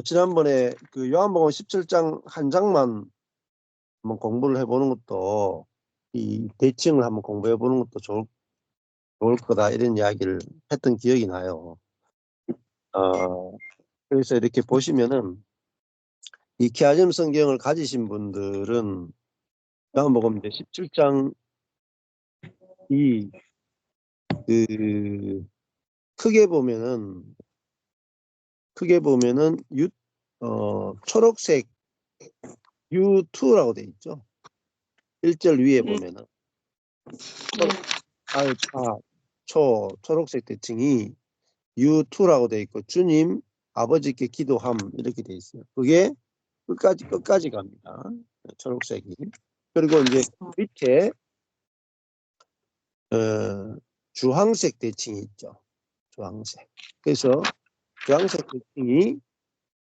지난번에 그 요한복음 17장 한 장만 한번 공부를 해보는 것도 이 대칭을 한번 공부해 보는 것도 좋을 거다 이런 이야기를 했던 기억이 나요. 그래서 이렇게 보시면은 이 키아즘 성경을 가지신 분들은 요한복음 이제 17장이 그 크게 보면은 초록색 U2라고 돼 있죠. 1절 위에 네. 보면은 네. 초록색 대칭이 U2라고 돼 있고 주님 아버지께 기도함 이렇게 돼 있어요. 그게 끝까지 갑니다. 초록색이. 그리고 이제 밑에 주황색 대칭이 있죠. 주황색. 그래서 주황색 대칭이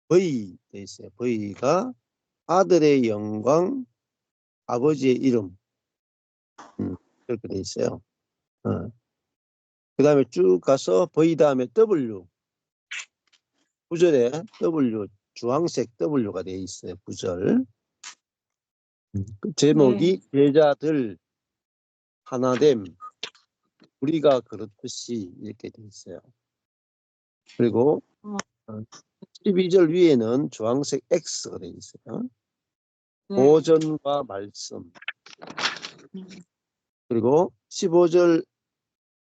V 돼 있어요. V가 아들의 영광, 아버지의 이름. 그렇게 돼 있어요. 그 다음에 쭉 가서 V 다음에 W. 9절에 W, 주황색 W가 돼 있어요. 9절. 그 제목이 제자들 하나됨, 우리가 그렇듯이 이렇게 돼 있어요. 그리고 12절 위에는 주황색 X가 돼 있어요. 네. 보전과 말씀. 그리고 15절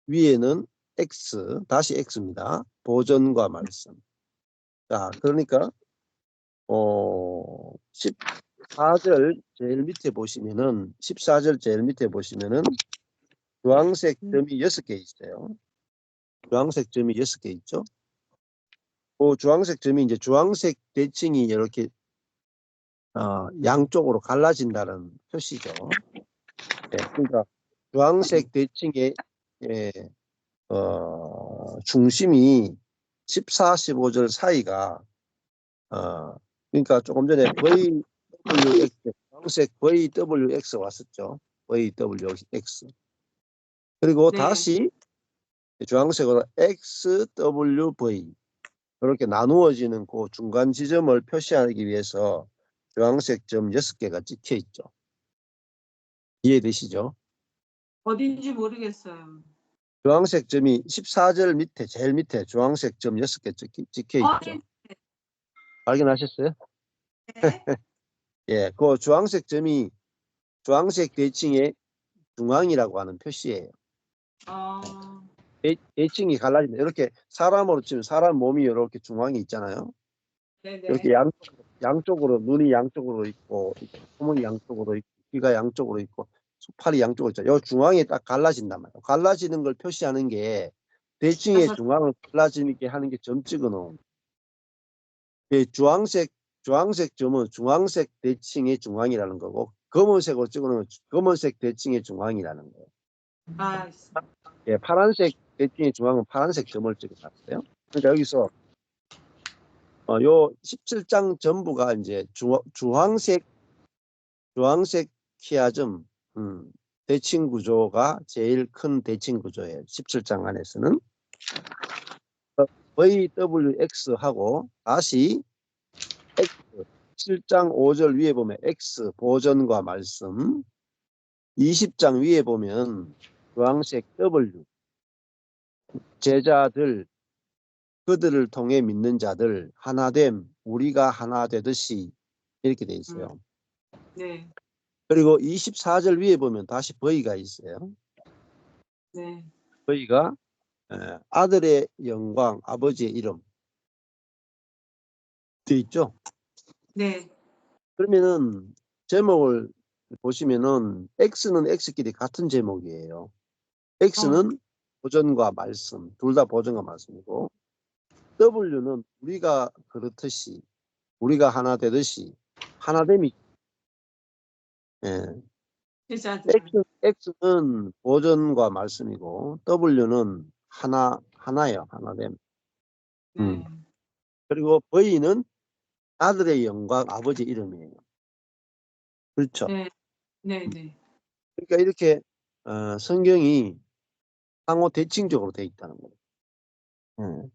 위에는 X, 다시 X입니다. 보전과 말씀. 자, 그러니까 14절 제일 밑에 보시면은 주황색 점이 6개 있어요. 주황색 점이 6개 있죠. 그 주황색 점이 이제 주황색 대칭이 이렇게 양쪽으로 갈라진다는 표시죠. 네, 그러니까 주황색 대칭의 중심이 14, 15절 사이가 그러니까 조금 전에 VWX 주황색 VWX 왔었죠. VWX. 그리고 네. 다시 주황색으로 XWV 이렇게 나누어지는 그 중간 지점을 표시하기 위해서 주황색 점 6개가 찍혀 있죠. 이해되시죠? 어딘지 모르겠어요. 주황색 점이 14절 밑에 제일 밑에 주황색 점 6개 찍혀 있죠. 발견하셨어요? 네. 예, 그 주황색 점이 주황색 대칭의 중앙이라고 하는 표시예요. 대칭이 갈라진다. 이렇게 사람으로 치면 사람 몸이 이렇게 중앙에 있잖아요. 네네. 이렇게 양쪽으로 눈이 양쪽으로 있고 손이 양쪽으로 있고 귀가 양쪽으로 있고 팔이 양쪽으로 있죠. 이 중앙에 딱 갈라진단 말이에요. 갈라지는 걸 표시하는 게 대칭의 중앙을 갈라지게 하는 게 점 찍어 놓은. 주황색 점은 주황색 대칭의 중앙이라는 거고 검은색으로 찍어 놓으면 검은색 대칭의 중앙이라는 거예요. 예, 파란색 대칭의 중앙은 파란색 점을 찍어 놨어요. 그러니까 여기서 요 17장 전부가 이제 주황색 키아점 대칭 구조가 제일 큰 대칭 구조예요. 17장 안에서는 VWX하고 다시 X 7장 5절 위에 보면 X 보전과 말씀 20장 위에 보면 주황색 W 제자들 그들을 통해 믿는 자들 하나됨 우리가 하나 되듯이 이렇게 돼 있어요. 네. 그리고 24절 위에 보면 다시 V가 있어요. 네. V가 아들의 영광, 아버지의 이름 돼 있죠. 네. 그러면은 제목을 보시면은 X는 X끼리 같은 제목이에요. X는 보전과 말씀, 둘 다 보전과 말씀이고 W는 우리가 그렇듯이 우리가 하나 되듯이 하나됨이 X는 보전과 말씀이고 W는 하나예요. 하나됨. 그리고 V는 아들의 영광, 아버지 이름이에요. 그렇죠. 네. 네. 네. 그러니까 이렇게 성경이 상호 대칭적으로 되어 있다는 거예요.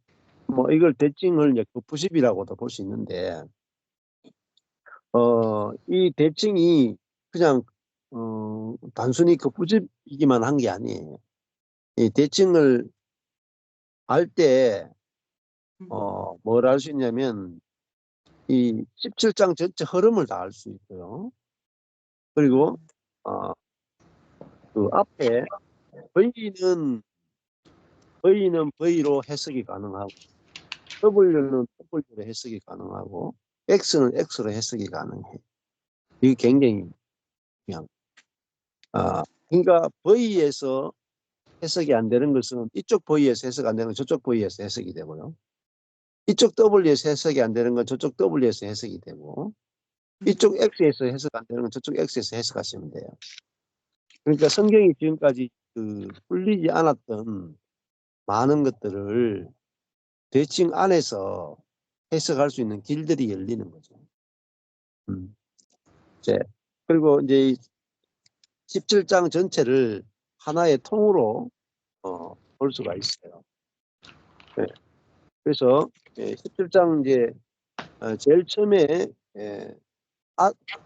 뭐 이걸 대칭을 이제 부십이라고도 볼 수 있는데, 이 대칭이 그냥 단순히 부십이기만 한 게 아니에요. 이 대칭을 알 때 뭘 알 수 있냐면 이 17장 전체 흐름을 다 알 수 있고요. 그리고 그 앞에 V는 V로 해석이 가능하고, W는 W로 해석이 가능하고, X는 X로 해석이 가능해. 이게 굉장히 중요한. 그러니까 V에서 해석이 안 되는 것은 이쪽 V에서 해석 안 되는 건 저쪽 V에서 해석이 되고요. 이쪽 W에서 해석이 안 되는 건 저쪽 W에서 해석이 되고, 이쪽 X에서 해석 안 되는 건 저쪽 X에서 해석하시면 돼요. 그러니까 성경이 지금까지 풀리지 않았던 많은 것들을 대칭 안에서 해석할 수 있는 길들이 열리는 거죠. 그리고 이제 17장 전체를 하나의 통으로 볼 수가 있어요. 네. 그래서 17장 이제 제일 처음에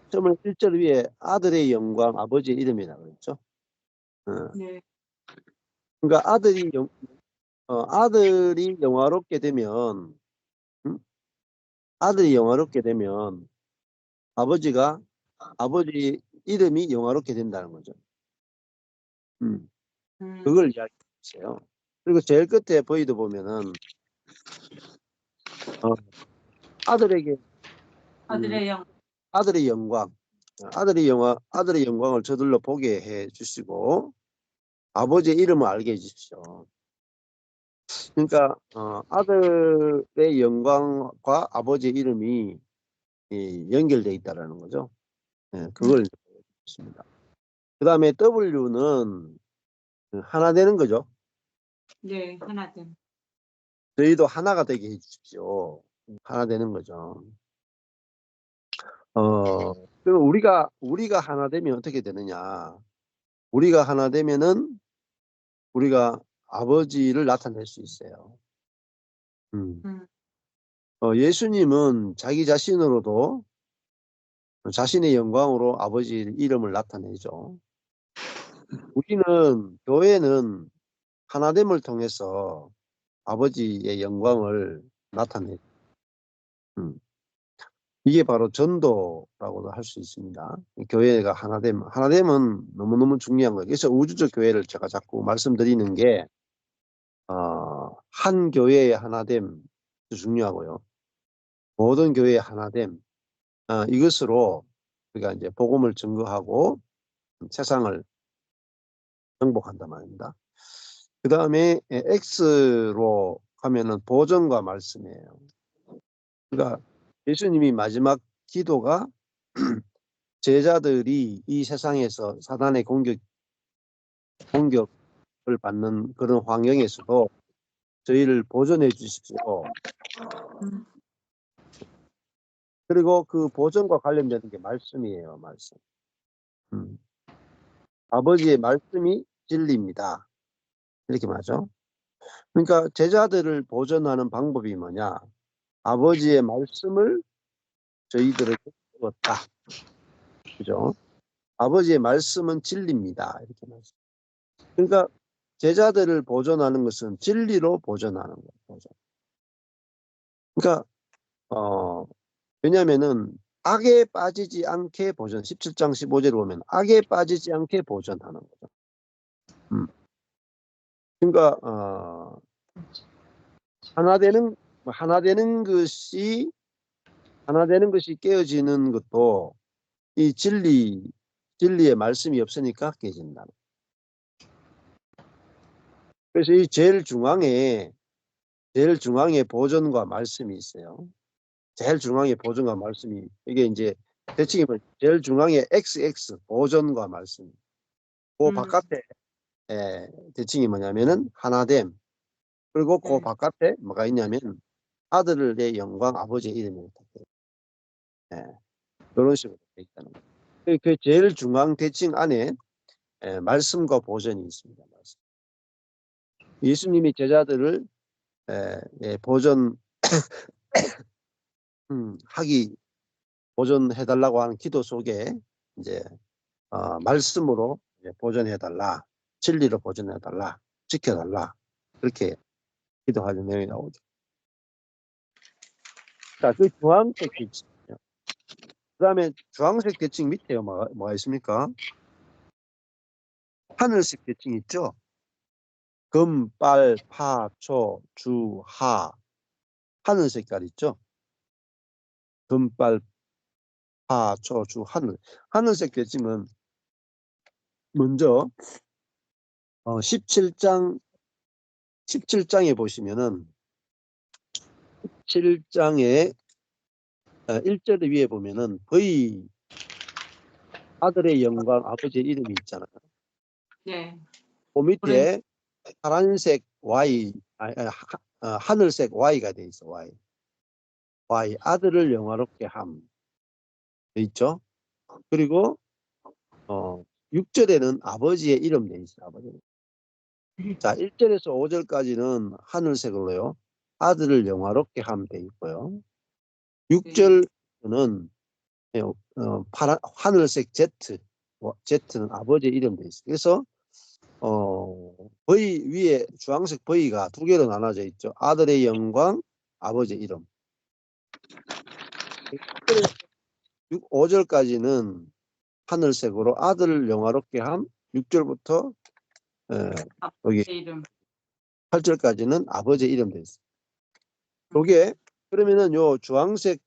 처음에 1절 위에 아들의 영광, 아버지의 이름이라고 그랬죠. 네. 그러니까 아들이 영화롭게 되면, 아들이 영화롭게 되면 아버지 이름이 영화롭게 된다는 거죠. 그걸 이야기했어요. 그리고 제일 끝에 보이도 보면은 아들에게 아들의 영광, 아들의 영광을 저들로 보게 해 주시고 아버지의 이름을 알게 해 주십시오. 그러니까 아들의 영광과 아버지의 이름이 연결되어 있다라는 거죠. 네, 그걸 있습니다. 그 다음에 W는 하나 되는 거죠. 네, 하나 됨. 저희도 하나가 되게 해주십시오. 하나 되는 거죠. 그럼 우리가 하나 되면 어떻게 되느냐? 우리가 하나 되면은 우리가 아버지를 나타낼 수 있어요. 예수님은 자기 자신으로도 자신의 영광으로 아버지 이름을 나타내죠. 교회는 하나됨을 통해서 아버지의 영광을 나타내죠. 이게 바로 전도라고도 할 수 있습니다. 교회가 하나됨은 너무너무 중요한 거예요. 그래서 우주적 교회를 제가 자꾸 말씀드리는 게, 한 교회의 하나됨도 중요하고요. 모든 교회의 하나됨, 이것으로 우리가 이제 복음을 증거하고 세상을 정복한단 말입니다. 그 다음에 X로 가면은 보전과 말씀이에요. 그러니까 예수님이 마지막 기도가 제자들이 이 세상에서 사단의 공격을 받는 그런 환경에서도 저희를 보존해 주십시오. 그리고 그 보존과 관련되는 게 말씀이에요. 말씀. 아버지의 말씀이 진리입니다. 이렇게 말하죠. 그러니까 제자들을 보존하는 방법이 뭐냐? 아버지의 말씀을 저희들에게 주었다. 그죠? 아버지의 말씀은 진리입니다. 이렇게 말씀. 그러니까 제자들을 보존하는 것은 진리로 보존하는 거예요. 보존. 그러니까 왜냐하면은 악에 빠지지 않게 보존. 17장 15절에 보면 악에 빠지지 않게 보존하는 거죠. 그러니까 하나 되는 것이 깨어지는 것도 이 진리의 말씀이 없으니까 깨진다. 그래서 이 제일 중앙에 보존과 말씀이 있어요. 제일 중앙에 보존과 말씀이, 이게 이제 대칭이 제일 중앙에 XX 보존과 말씀. 그 바깥에 대칭이 뭐냐면은 하나됨. 그리고 그 바깥에 뭐가 있냐면 아들의 영광, 아버지의 이름이 이런 식으로 되어 있다는 거예요. 그 제일 중앙 대칭 안에 말씀과 보존이 있습니다. 예수님이 제자들을 보존 보존해달라고 하는 기도 속에 이제 말씀으로 이제 보존해달라, 진리로 보존해달라, 지켜달라 그렇게 기도하는 내용이 나오죠. 자, 그 주황색 대칭. 그 다음에 주황색 대칭 밑에 뭐가 있습니까? 하늘색 대칭 있죠? 금, 빨, 파, 초, 주, 하. 하늘 색깔 있죠? 금, 빨, 파, 초, 주, 하늘. 하늘색 대칭은 먼저 17장에 보시면은 17장에 1절 위에 보면은 거의 아들의 영광 아버지의 이름이 있잖아요. 네. 그 밑에 파란색 Y, 하늘색 Y가 돼 있어. Y 아들을 영화롭게 함 돼 있죠. 그리고 6절에는 아버지의 이름 돼 있어요. 아버지. 자, 1절에서 5절까지는 하늘색으로요. 아들을 영화롭게 함 돼 있고요. 6절은 하늘색 Z는 아버지의 이름 돼 있어요. 그래서 V 위에 주황색 V가 두 개로 나눠져 있죠. 아들의 영광, 아버지의 이름. 5절까지는 하늘색으로 아들을 영화롭게 함, 6절부터 여기 이름. 8절까지는 아버지의 이름 돼 있어요. 요게 그러면은 요 주황색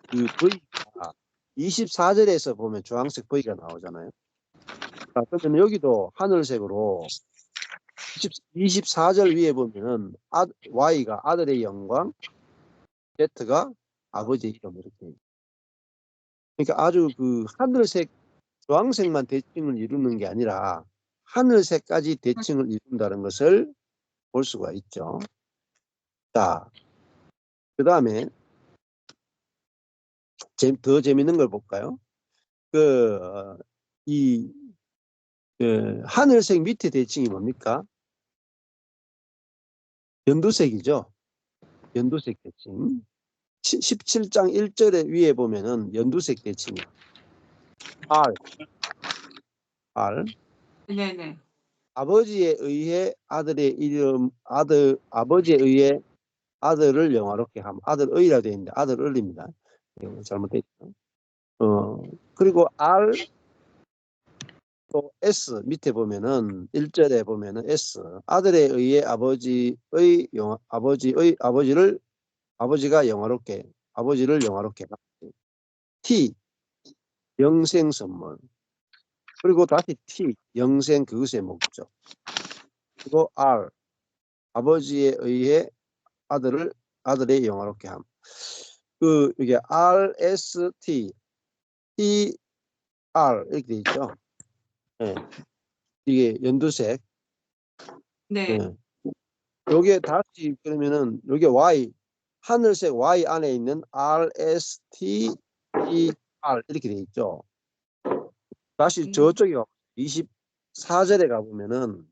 그 V가 24절에서 보면 주황색 V가 나오잖아요. 자, 그러면 여기도 하늘색으로 24절 위에 보면은 Y가 아들의 영광, Z가 아버지의 이름 이렇게. 그러니까 아주 그 하늘색, 주황색만 대칭을 이루는 게 아니라 하늘색까지 대칭을 이룬다는 것을 볼 수가 있죠. 자, 그 다음에 더 재밌는 걸 볼까요? 하늘색 밑에 대칭이 뭡니까? 연두색이죠. 연두색 대칭. 17장 1절에 위에 보면은 연두색 대칭이에요. R. 네네. 아버지에 의해 아버지에 의해 아들을 영화롭게 함. 아들의라 되어 있는데 아들을입니다. 잘못됐죠. 그리고 R 또 S 밑에 보면은 1절에 보면은 S 아들에 의해 아버지가 영화롭게 아버지를 영화롭게 함. T 영생 선물. 그리고 다시 T 영생 그것의 목적. 그리고 R 아버지에 의해 아들의 영화롭게 함. 이게 RST TR 이렇게 돼 있죠. 네. 이게 연두색. 네. 네. 요게 다시 그러면은 요게 Y 하늘색 Y 안에 있는 RSTER 이렇게 돼 있죠. 다시 저쪽에 24절에 가보면은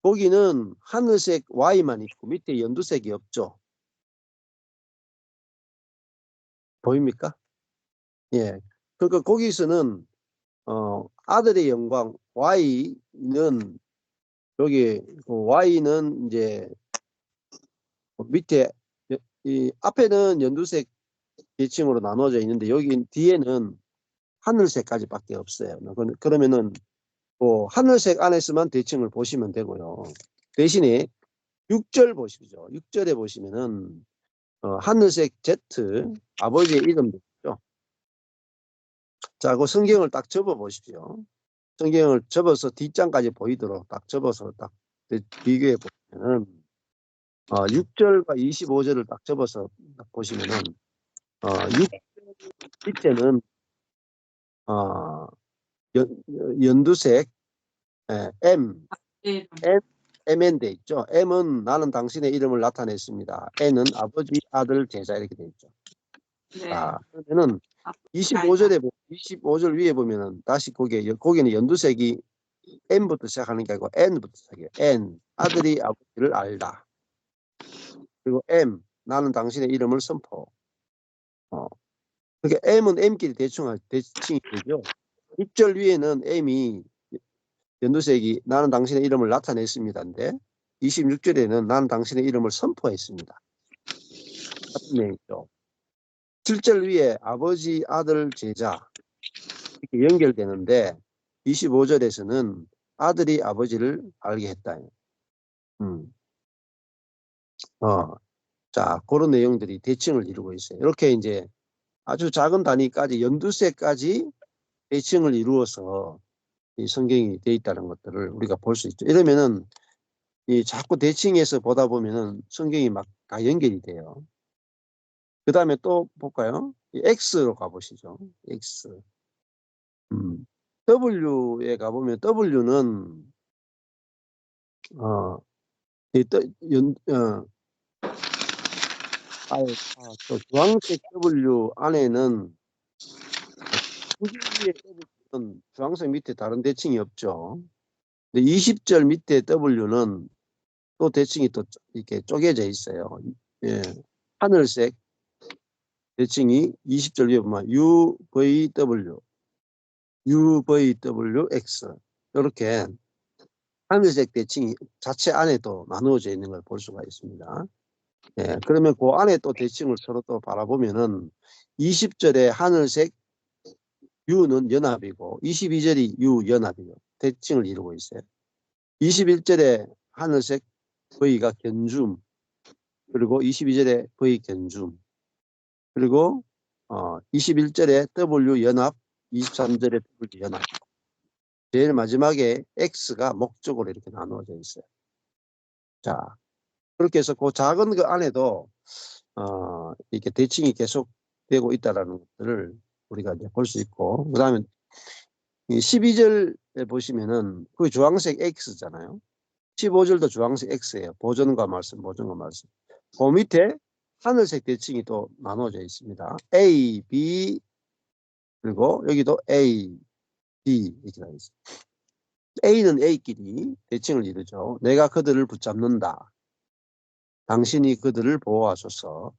거기는 하늘색 Y만 있고 밑에 연두색이 없죠. 보입니까? 예. 그러니까 거기서는 아들의 영광 Y는 여기 Y는 이제 밑에 이 앞에는 연두색 계층으로 나눠져 있는데 여기 뒤에는 하늘색까지밖에 없어요. 그러면은 하늘색 안에서만 대칭을 보시면 되고요. 대신에 6절 보시죠. 6절에 보시면은 하늘색 Z 아버지의 이름도 있죠. 자, 그 성경을 딱 접어 보십시오. 성경을 접어서 뒷장까지 보이도록 딱 접어서 딱 비교해 보면은 6절과 25절을 딱 접어서 딱 보시면은 6절 밑에는 연두색 M Mn 돼 있죠. M은 나는 당신의 이름을 나타냈습니다. N은 아버지, 아들, 제자 이렇게 돼 있죠. 네. 자, 그러면은 25절 위에 보면은 다시 거기는 연두색이 M부터 시작하는 게 아니고 N부터 시작해요. N 아들이 아버지를 알다. 그리고 M, 나는 당신의 이름을 선포. 그러니까 M은 M끼리 대칭이 되죠. 1절 위에는 M이 연두색이 나는 당신의 이름을 나타냈습니다인데 26절에는 나는 당신의 이름을 선포했습니다. 같은 내용이죠. 7절 위에 아버지, 아들, 제자 이렇게 연결되는데 25절에서는 아들이 아버지를 알게 했다. 음. 자, 그런 내용들이 대칭을 이루고 있어요. 이렇게 이제 아주 작은 단위까지 연두색까지 대칭을 이루어서 이 성경이 되어 있다는 것들을 우리가 볼 수 있죠. 이러면은 이 자꾸 대칭해서 보다 보면은 성경이 막 다 연결이 돼요. 그 다음에 또 볼까요? 이 X로 가보시죠. X. W에 가보면 W는 이 또 주황색 W 안에는 위에 W는 주황색 밑에 다른 대칭이 없죠. 근데 20절 밑에 W는 또 대칭이 또 이렇게 쪼개져 있어요. 예. 하늘색 대칭이 20절 위에 보면 UVW, UVWX 이렇게 하늘색 대칭이 자체 안에도 나누어져 있는 걸 볼 수가 있습니다. 예, 그러면 그 안에 또 대칭을 서로 또 바라보면은 20절에 하늘색 U는 연합이고 22절이 U 연합이고 대칭을 이루고 있어요. 21절에 하늘색 V가 견줌, 그리고 22절에 V 견줌, 그리고 21절에 W 연합, 23절에 W 연합. 제일 마지막에 X가 목적으로 이렇게 나누어져 있어요. 자, 그렇게 해서 그 작은 그 안에도 이렇게 대칭이 계속 되고 있다는 것들을 우리가 이제 볼 수 있고, 그 다음에 12절에 보시면은 그 주황색 X잖아요. 15절도 주황색 X예요. 보존과 말씀, 보존과 말씀. 그 밑에 하늘색 대칭이 또 나눠져 있습니다. A, B, 그리고 여기도 A, B 이렇게 나와 있어요. A는 A끼리 대칭을 이루죠. 내가 그들을 붙잡는다. 당신이 그들을 보호하소서.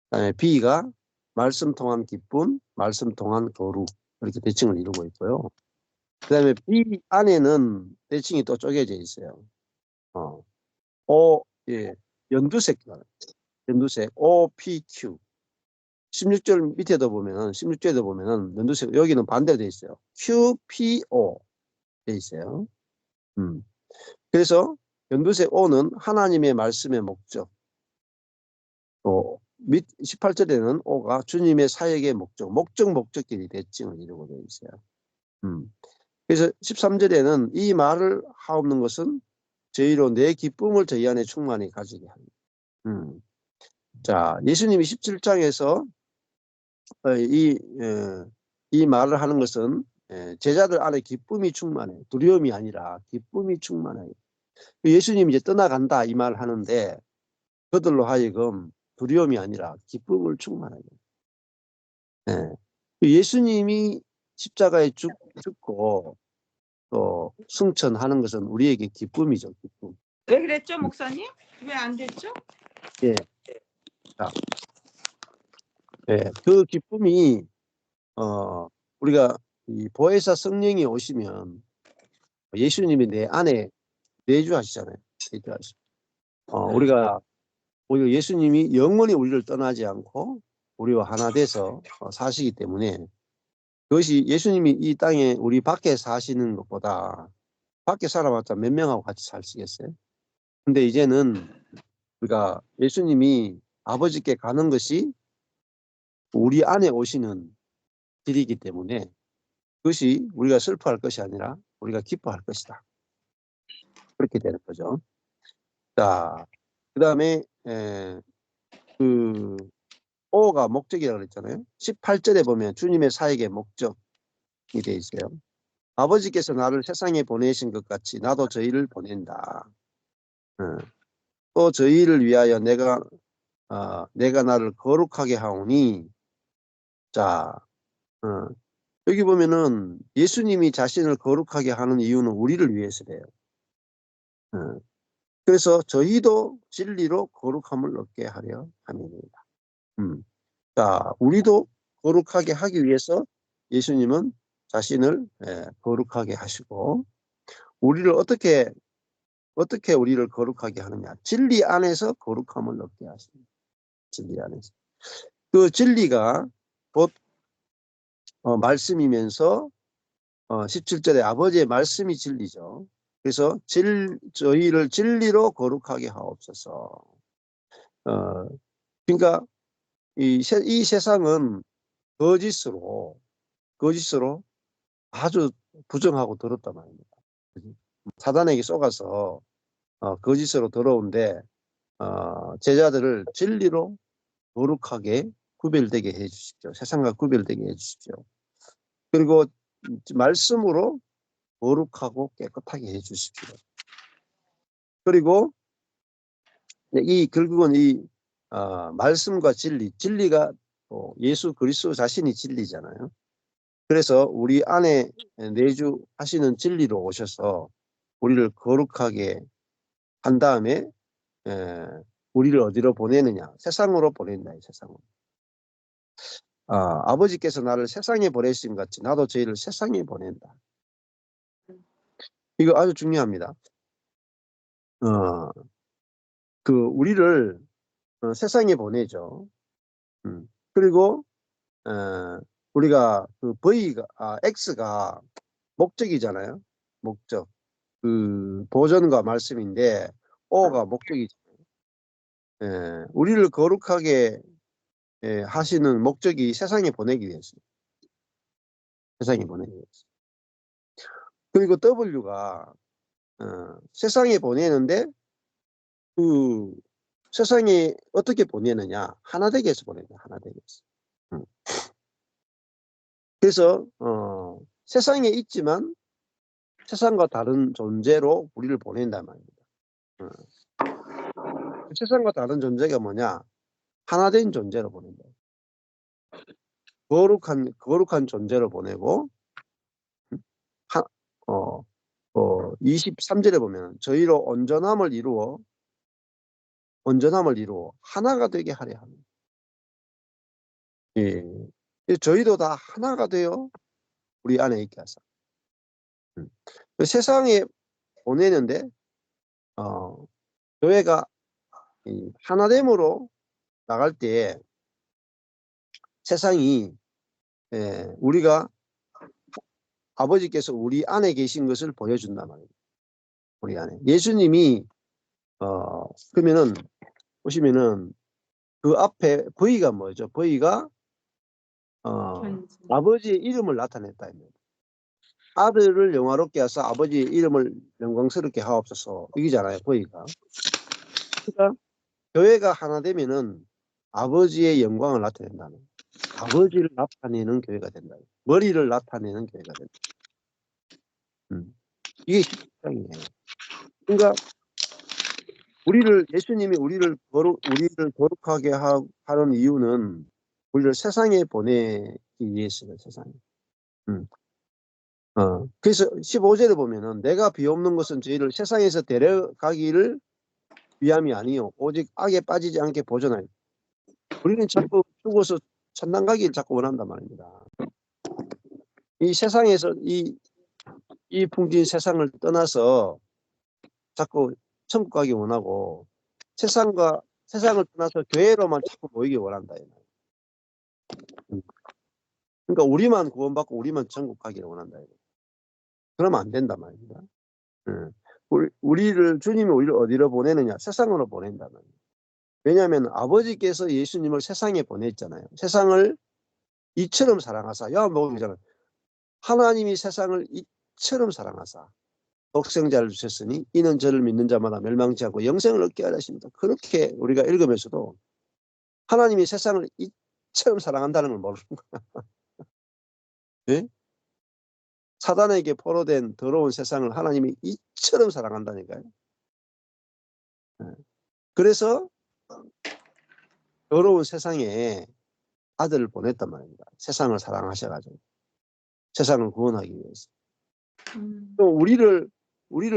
그다음에 B가 말씀 통한 기쁨, 말씀 통한 거룩 이렇게 대칭을 이루고 있고요. 그다음에 B 안에는 대칭이 또 쪼개져 있어요. 예, 연두색, OPQ. 16절 밑에도 보면은 16절에도 보면은 연두색 여기는 반대로 돼 있어요. QPO 돼 있어요. 그래서 연두색 O는 하나님의 말씀의 목적. 또 밑 18절에는 O가 주님의 사역의 목적, 목적끼리 대칭을 이루고 되어 있어요. 그래서 13절에는 이 말을 하옵는 것은 저희로 내 기쁨을 저희 안에 충만히 가지게 합니다. 자, 예수님이 17장에서 이 말을 하는 것은 제자들 안에 기쁨이 충만해. 두려움이 아니라 기쁨이 충만해. 예수님이 이제 떠나간다 이 말을 하는데 그들로 하여금 두려움이 아니라 기쁨을 충만하게. 예수님이 십자가에 죽고 또 승천하는 것은 우리에게 기쁨이죠. 기쁨. 왜 그랬죠, 목사님? 왜 안 됐죠? 예. 자, 그 기쁨이 우리가 이 보혜사 성령이 오시면 예수님이 내 안에 내주하시잖아요. 우리가 오히려 예수님이 영원히 우리를 떠나지 않고 우리와 하나 돼서 사시기 때문에 그것이 예수님이 이 땅에 우리 밖에 사시는 것보다 밖에 살아봤자 몇 명하고 같이 살시겠어요? 근데 이제는 우리가 예수님이 아버지께 가는 것이 우리 안에 오시는 길이기 때문에 그것이 우리가 슬퍼할 것이 아니라 우리가 기뻐할 것이다. 그렇게 되는 거죠. 자, 그 다음에 그 O가 목적이라고 그랬잖아요. 18절에 보면 주님의 사역의 목적이 되어 있어요. 아버지께서 나를 세상에 보내신 것 같이 나도 저희를 보낸다. 또 저희를 위하여 내가 나를 거룩하게 하오니. 자, 여기 보면은 예수님이 자신을 거룩하게 하는 이유는 우리를 위해서래요. 그래서 저희도 진리로 거룩함을 얻게 하려 함입니다. 자, 우리도 거룩하게 하기 위해서 예수님은 자신을 거룩하게 하시고, 우리를 어떻게 우리를 거룩하게 하느냐? 진리 안에서 거룩함을 얻게 하십니다. 진리 안에서. 그 진리가 곧 말씀이면서 17절에 아버지의 말씀이 진리죠. 그래서 저희를 진리로 거룩하게 하옵소서. 그러니까 이 세상은 거짓으로 아주 부정하고 더럽단 말입니다. 사단에게 속아서 거짓으로 더러운데 제자들을 진리로 거룩하게 구별되게 해주십시오. 세상과 구별되게 해주십시오. 그리고 말씀으로 거룩하고 깨끗하게 해주십시오. 그리고 결국은 말씀과 진리가 예수 그리스도 자신이 진리잖아요. 그래서 우리 안에 내주하시는 진리로 오셔서 우리를 거룩하게 한 다음에 우리를 어디로 보내느냐? 세상으로 보낸다. 세상으로. 아버지께서 나를 세상에 보내신 같이 나도 저희를 세상에 보낸다. 이거 아주 중요합니다. 우리를 세상에 보내죠. 그리고 우리가 그 X가 목적이잖아요. 목적. 보전과 말씀인데 O가 목적이잖아요. 우리를 거룩하게 하시는 목적이 세상에 보내기 위해서. 세상에 보내기 위해서. 그리고 W가 세상에 보내는데 세상에 어떻게 보내느냐? 하나 되게 해서 보낸다. 하나 되게 해서. 그래서 세상에 있지만 세상과 다른 존재로 우리를 보낸단 말입니다. 세상과 다른 존재가 뭐냐? 하나 된 존재로 보낸다. 거룩한 존재로 보내고 23절에 보면 저희로 온전함을 이루어 하나가 되게 하려 합니다. 예. 저희도 다 하나가 되어 우리 안에 있게 하사. 세상에 보내는데 교회가 하나됨으로 나갈 때 세상이 우리가 아버지께서 우리 안에 계신 것을 보여준단 말이에요. 우리 안에. 예수님이 그러면은 보시면은 그 앞에 V가 뭐죠? V가 아버지의 이름을 나타냈다. 아들을 영화롭게 하사 아버지의 이름을 영광스럽게 하옵소서. 이기잖아요. V가. 그러니까 교회가 하나 되면은 아버지의 영광을 나타낸다는. 아버지를 나타내는 교회가 된다. 머리를 나타내는 교회가 된다. 이게 십장이에요. 그러니까 예수님이 우리를 거룩하게 하는 이유는 우리를 세상에 보내기 위해서요. 세상에. 그래서 15절에 보면은 내가 비옵는 것은 저희를 세상에서 데려가기를 위함이 아니요 오직 악에 빠지지 않게 보존하여. 우리는 자꾸 죽어서 천당 가기를 자꾸 원한단 말입니다. 이 세상에서 이 풍진 세상을 떠나서 자꾸 천국 가기 원하고 세상을 떠나서 교회로만 자꾸 모이기 원한다. 그러니까 우리만 구원받고 우리만 천국 가기를 원한다. 그러면 안 된단 말입니다. 주님이 우리를 어디로 보내느냐? 세상으로 보낸다 말입니다. 왜냐하면 아버지께서 예수님을 세상에 보냈잖아요. 세상을 이처럼 사랑하사. 요한복음이잖아요. 하나님이 세상을 이처럼 사랑하사 독생자를 주셨으니 이는 저를 믿는 자마다 멸망치 않고 영생을 얻게 하려 하십니다. 그렇게 우리가 읽으면서도 하나님이 세상을 이처럼 사랑한다는 걸 모르는 거야. 네? 사단에게 포로된 더러운 세상을 하나님이 이처럼 사랑한다니까요. 네. 그래서 더러운 세상에 아들을 보냈단 말입니다. 세상을 사랑하셔가지고 세상을 구원하기 위해서. 또 우리를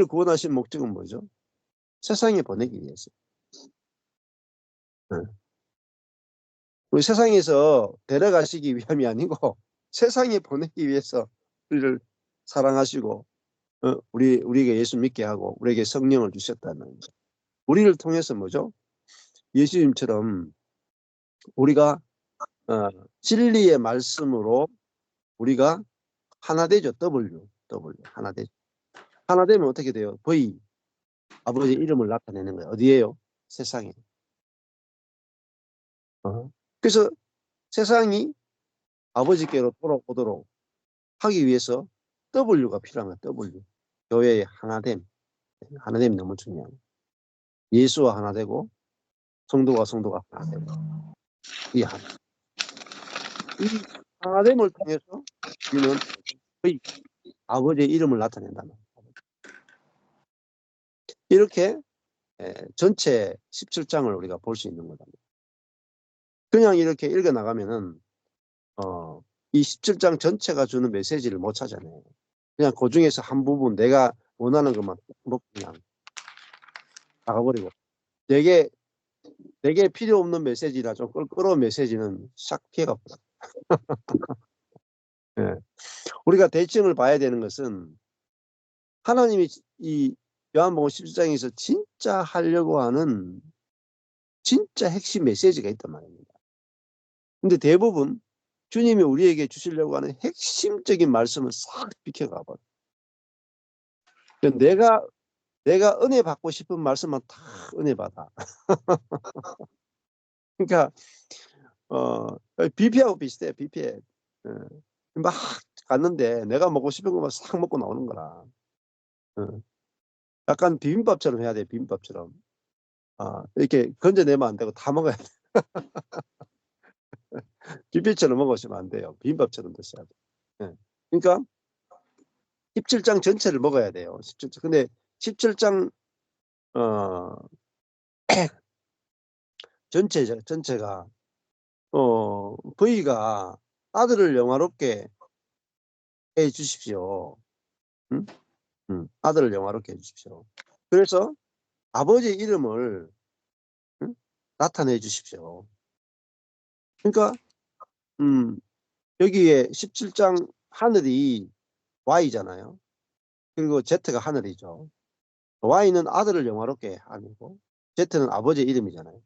구원하신 목적은 뭐죠? 세상에 보내기 위해서. 우리 세상에서 데려가시기 위함이 아니고 세상에 보내기 위해서 우리를 사랑하시고 우리에게 예수 믿게 하고 우리에게 성령을 주셨다는 거예요. 우리를 통해서 뭐죠? 예수님처럼 우리가 진리의 말씀으로 우리가 하나 되죠. W 하나 되죠. 하나 되면 어떻게 돼요? V 아버지의 이름을 나타내는 거예요. 어디에요? 세상에. 그래서 세상이 아버지께로 돌아오도록 하기 위해서 W가 필요한 거예요. W. 교회의 하나됨. 하나됨이 너무 중요해요. 예수와 하나 되고 성도가 하나 되고 이 하나됨을 통해서 우리는 거의 아버지의 이름을 나타낸다. 이렇게 전체 17장을 우리가 볼 수 있는 거다. 그냥 이렇게 읽어 나가면은 이 17장 전체가 주는 메시지를 못 찾아내요. 그냥 그 중에서 한 부분 내가 원하는 것만 먹고 그냥 나가버리고 되게 필요 없는 메시지나 좀 끌어온 메시지는 싹 피해가 버려. 예. 우리가 대칭을 봐야 되는 것은 하나님이 이 요한복음 17장에서 진짜 하려고 하는 진짜 핵심 메시지가 있단 말입니다. 근데 대부분 주님이 우리에게 주시려고 하는 핵심적인 말씀을 싹 비켜가 버려. 내가 은혜 받고 싶은 말씀만 다 은혜 받아. 그러니까 뷔페하고 비슷해. 뷔페. 막 갔는데 내가 먹고 싶은 것만 싹 먹고 나오는 거라. 약간 비빔밥처럼 해야 돼. 비빔밥처럼. 이렇게 건져내면 안 되고 다 먹어야 돼. 뷔페처럼 먹으시면 안 돼요. 비빔밥처럼 드셔야 돼. 그러니까 17장 전체를 먹어야 돼요. 17장. 근데 17장 전체가 V가 아들을 영화롭게 해 주십시오. 응? 아들을 영화롭게 해 주십시오. 그래서 아버지의 이름을 나타내 주십시오. 그러니까 여기에 17장 하늘이 Y잖아요. 그리고 Z가 하늘이죠. Y는 아들을 영화롭게 하고 Z는 아버지의 이름이잖아요.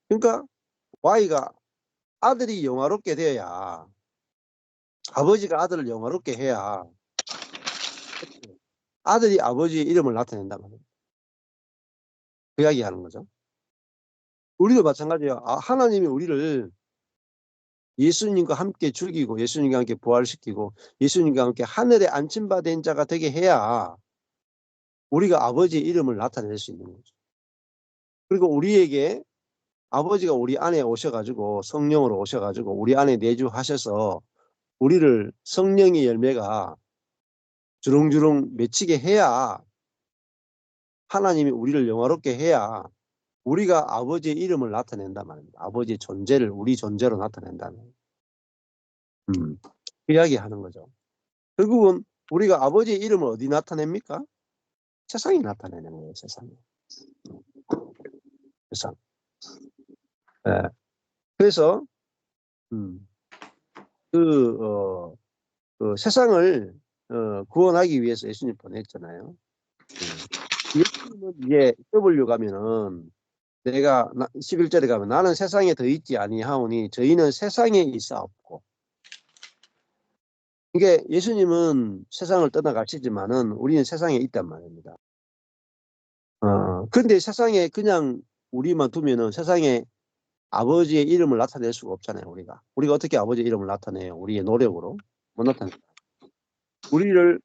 그러니까 Y가 아들이 영화롭게 되어야 아버지가 아들을 영화롭게 해야 아들이 아버지의 이름을 나타낸단 말이에요. 그 이야기 하는 거죠. 우리도 마찬가지예요. 하나님이 우리를 예수님과 함께 죽이고 예수님과 함께 부활시키고 예수님과 함께 하늘에 안침받은 자가 되게 해야 우리가 아버지의 이름을 나타낼 수 있는 거죠. 그리고 우리에게 아버지가 우리 안에 오셔가지고 성령으로 오셔가지고 우리 안에 내주하셔서 우리를 성령의 열매가 주렁주렁 맺히게 해야 하나님이 우리를 영화롭게 해야 우리가 아버지의 이름을 나타낸단 말입니다. 아버지의 존재를 우리 존재로 나타낸다는 그 이야기 하는 거죠. 결국은 우리가 아버지의 이름을 어디 나타냅니까? 세상이 나타내는 거예요. 세상이. 세상. 네. 그래서 그 세상을 구원하기 위해서 예수님 보냈잖아요. 예수님은 이제 W 가면은 내가 11절에 가면 나는 세상에 더 있지 아니하오니 저희는 세상에 있사옵고. 이게 예수님은 세상을 떠나가시지만은 우리는 세상에 있단 말입니다. 그런데 세상에 그냥 우리만 두면은 세상에 아버지의 이름을 나타낼 수가 없잖아요. 우리가 어떻게 아버지의 이름을 나타내요? 우리의 노력으로 못 나타내요. 우리를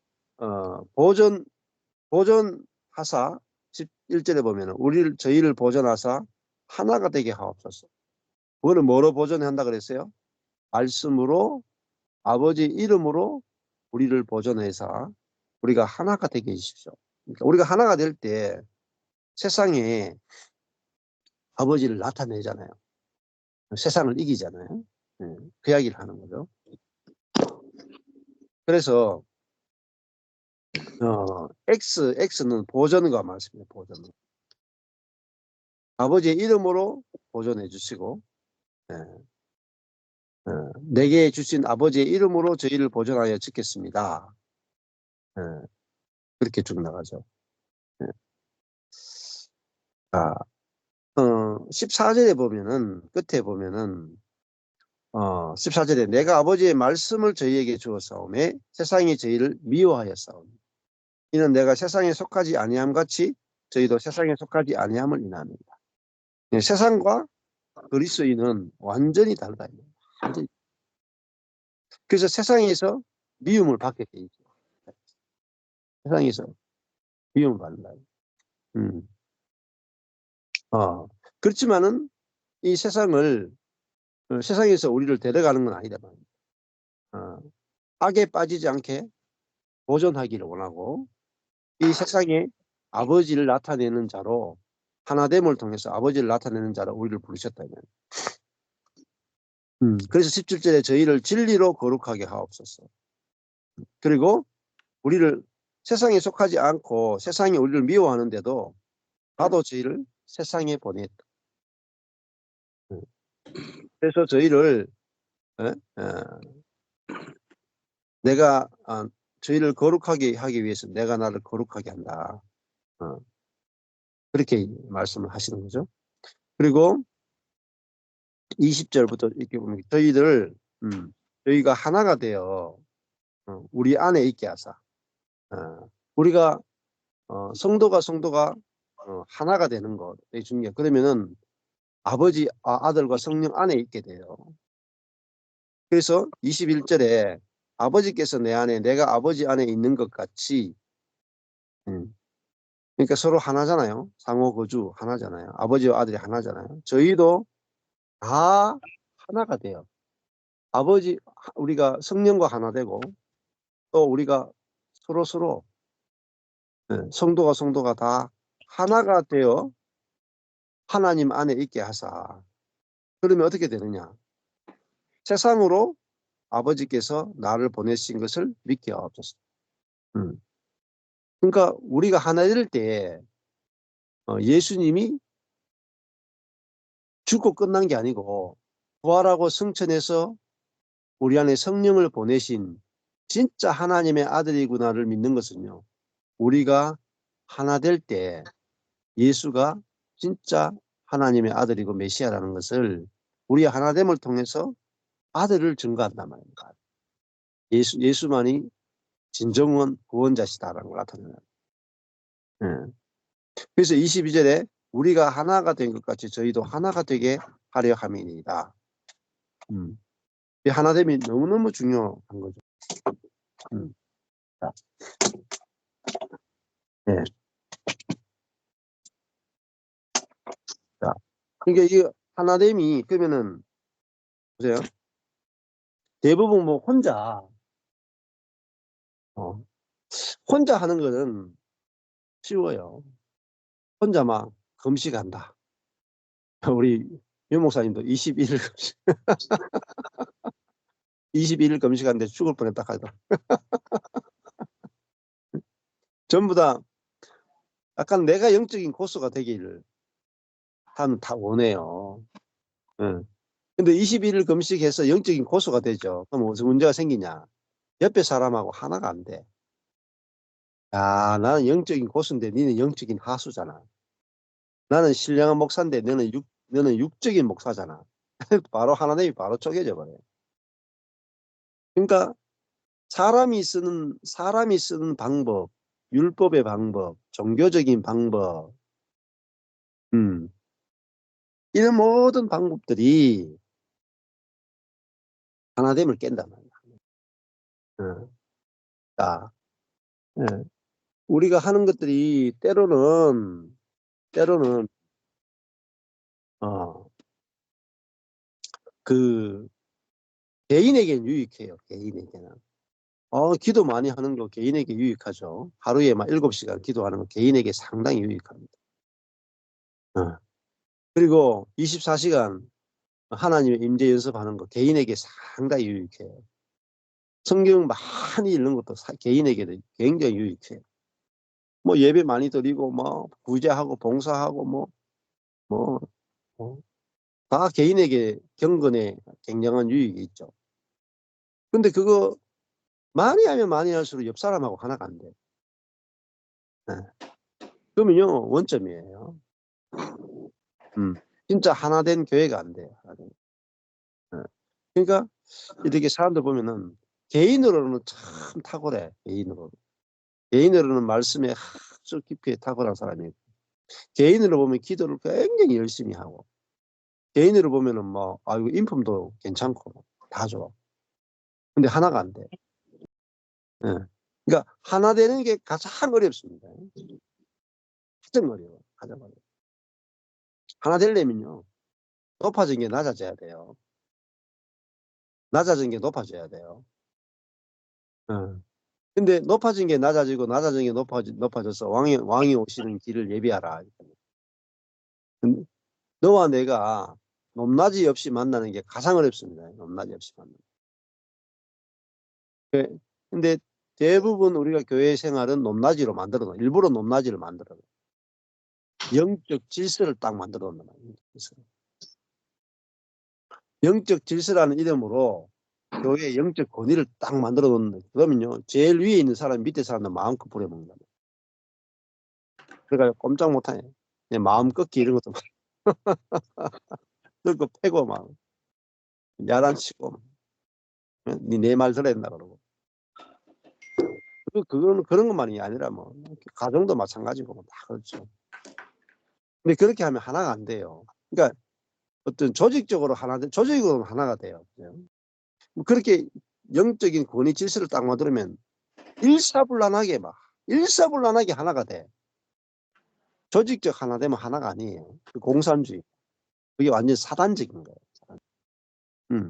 보존하사 11절에 보면은 저희를 보존하사 하나가 되게 하옵소서. 그거는 뭐로 보존한다 그랬어요? 말씀으로 아버지 이름으로 우리를 보존해서 우리가 하나가 되게 해주십시오. 그러니까 우리가 하나가 될 때 세상에 아버지를 나타내잖아요. 세상을 이기잖아요. 그 이야기를 하는 거죠. 그래서 X는 보존과 말씀이에요. 보존. 아버지의 이름으로 보존해 주시고, 예. 내게 주신 아버지의 이름으로 저희를 보존하여 지켰습니다. 예. 그렇게 쭉 나가죠. 예. 14절에 보면은, 끝에 보면은, 14절에 내가 아버지의 말씀을 저희에게 주었사오매 세상이 저희를 미워하였사오니 이는 내가 세상에 속하지 아니함 같이 저희도 세상에 속하지 아니함을 인하합니다. 예, 세상과 그리스도인은 완전히 다르다. 완전히. 그래서 세상에서 미움을 받게 돼 있죠. 세상에서 미움을 받는다. 음. 그렇지만은 이 세상을 세상에서 우리를 데려가는 건 아니다 말입니다. 악에 빠지지 않게 보존하기를 원하고 이 세상에 아버지를 나타내는 자로 하나됨을 통해서 아버지를 나타내는 자로 우리를 부르셨다면. 그래서 17절에 저희를 진리로 거룩하게 하옵소서. 그리고 우리를 세상에 속하지 않고 세상이 우리를 미워하는데도 나도 저희를 세상에 보냈다. 그래서 저희를 내가 저희를 거룩하게 하기 위해서 내가 나를 거룩하게 한다. 그렇게 말씀을 하시는 거죠. 그리고 20절부터 이렇게 보면 저희가 하나가 되어 우리 안에 있게 하사 우리가 성도가 하나가 되는 것이 중요해요. 그러면은 아버지, 아들과 성령 안에 있게 돼요. 그래서 21절에 아버지께서 내 안에 내가 아버지 안에 있는 것 같이 그러니까 서로 하나잖아요. 상호 거주 하나잖아요. 아버지와 아들이 하나잖아요. 저희도 다 하나가 돼요. 우리가 성령과 하나 되고 또 우리가 서로 성도가 다 하나가 되어 하나님 안에 있게 하사. 그러면 어떻게 되느냐? 세상으로 아버지께서 나를 보내신 것을 믿게 하옵소서. 그러니까 우리가 하나 될 때 예수님이 죽고 끝난 게 아니고 부활하고 승천해서 우리 안에 성령을 보내신 진짜 하나님의 아들이구나를 믿는 것은요. 우리가 하나 될 때 예수가 진짜 하나님의 아들이고 메시아라는 것을 우리의 하나됨을 통해서 아들을 증거한단 말입니다. 예수만이 진정한 구원자시다라는 걸 나타내는. 그래서 22절에 우리가 하나가 된 것 같이 저희도 하나가 되게 하려 함이니이다. 이 하나됨이 너무너무 중요한 거죠. 자, 네. 자, 그러니까 이 하나됨이 그러면은 보세요. 대부분 뭐 혼자 하는 거는 쉬워요. 혼자 막 금식한다. 우리 윤 목사님도 21일 금식 21일 금식하는데 죽을 뻔했다 하더라. 전부 다 약간 내가 영적인 고수가 되기를 다 원해요. 근데 21일 금식해서 영적인 고수가 되죠. 그럼 무슨 문제가 생기냐? 옆에 사람하고 하나가 안 돼. 야, 나는 영적인 고수인데 니는 영적인 하수잖아. 나는 신령한 목사인데 너는 육적인 목사잖아. 바로 하나님이 바로 쪼개져 버려요. 그러니까 사람이 쓰는 방법, 율법의 방법, 종교적인 방법, 이런 모든 방법들이 하나됨을 깬단 말이야. 자, 우리가 하는 것들이 때로는 그 개인에게는 유익해요. 개인에게는. 기도 많이 하는 거 개인에게 유익하죠. 하루에 막 7시간 기도하는 거 개인에게 상당히 유익합니다. 그리고 24시간 하나님의 임재 연습하는 거 개인에게 상당히 유익해요. 성경 많이 읽는 것도 개인에게도 굉장히 유익해요. 뭐 예배 많이 드리고 뭐 구제하고 봉사하고 뭐 다 개인에게 경건에 굉장한 유익이 있죠. 근데 그거 많이 하면 많이 할수록 옆 사람하고 하나가 안 돼. 네. 그러면요 원점이에요. 진짜 하나 된 교회가 안 돼요. 네. 그러니까 이렇게 사람들 보면은 개인으로는 참 탁월해. 개인으로는 말씀에 아주 깊게 탁월한 사람이 있고, 개인으로 보면 기도를 굉장히 열심히 하고, 개인으로 보면은 뭐 아이고 인품도 괜찮고 다 좋아. 근데 하나가 안 돼. 예. 그러니까 하나 되는 게 가장 어렵습니다. 가장 어려워. 가장 어려워. 하나 되려면요 높아진 게 낮아져야 돼요. 낮아진 게 높아져야 돼요. 예. 근데 높아진 게 낮아지고 낮아진 게 높아져서 왕이 오시는 길을 예비하라. 근데 너와 내가 높낮이 없이 만나는 게 가장 어렵습니다. 높낮이 없이 만나는. 근데 대부분 우리가 교회 생활은 높낮이로 만들어 놓은, 일부러 높낮이를 만들어 놓은, 영적 질서를 딱 만들어 놓는 거예요. 영적 질서라는 이름으로 교회의 영적 권위를 딱 만들어 놓는. 그러면요 제일 위에 있는 사람 밑에 사람들 마음껏 부려먹는다. 그러니까 꼼짝 못하네. 마음 꺾기 이런 것도 늙고 패고 막 야단치고 내 말 들어야 된다 그러고. 그거는 그런 것만이 아니라 뭐 가정도 마찬가지고 다 그렇죠. 근데 그렇게 하면 하나가 안 돼요. 그러니까 어떤 조직적으로 하나가 돼요. 뭐 그렇게 영적인 권위 질서를 딱 만들면 일사불란하게 하나가 돼. 조직적 하나 되면 하나가 아니에요. 공산주의. 그게 완전 사단적인 거예요.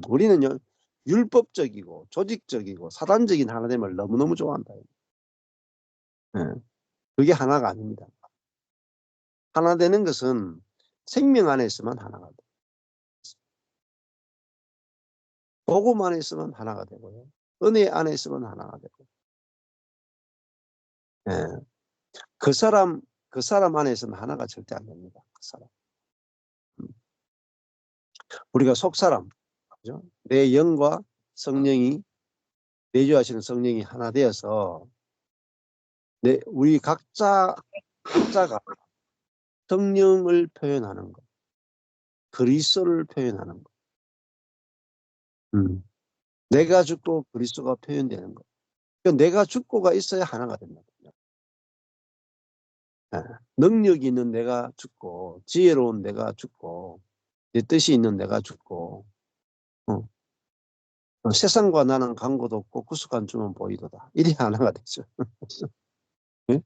우리는요 율법적이고 조직적이고 사단적인 하나 되면 너무너무 좋아한다. 네. 그게 하나가 아닙니다. 하나 되는 것은 생명 안에 있으면 하나가 돼. 복음 안에 있으면 하나가 되고요. 은혜 안에 있으면 하나가 되고. 네. 그 사람 안에 있으면 하나가 절대 안 됩니다. 그 사람. 우리가 속사람, 그죠? 내 영과 성령이 내주하시는 성령이 하나 되어서 우리 각자가 성령을 표현하는 것, 그리스도를 표현하는 것. 내가 죽고 그리스도가 표현되는 것. 그러니까 내가 죽고가 있어야 하나가 된다. 네. 능력이 있는 내가 죽고, 지혜로운 내가 죽고, 내 뜻이 있는 내가 죽고, 세상과 나는 강고도 없고 구속한 주는 보이도다. 이리 하나가 되죠. 네?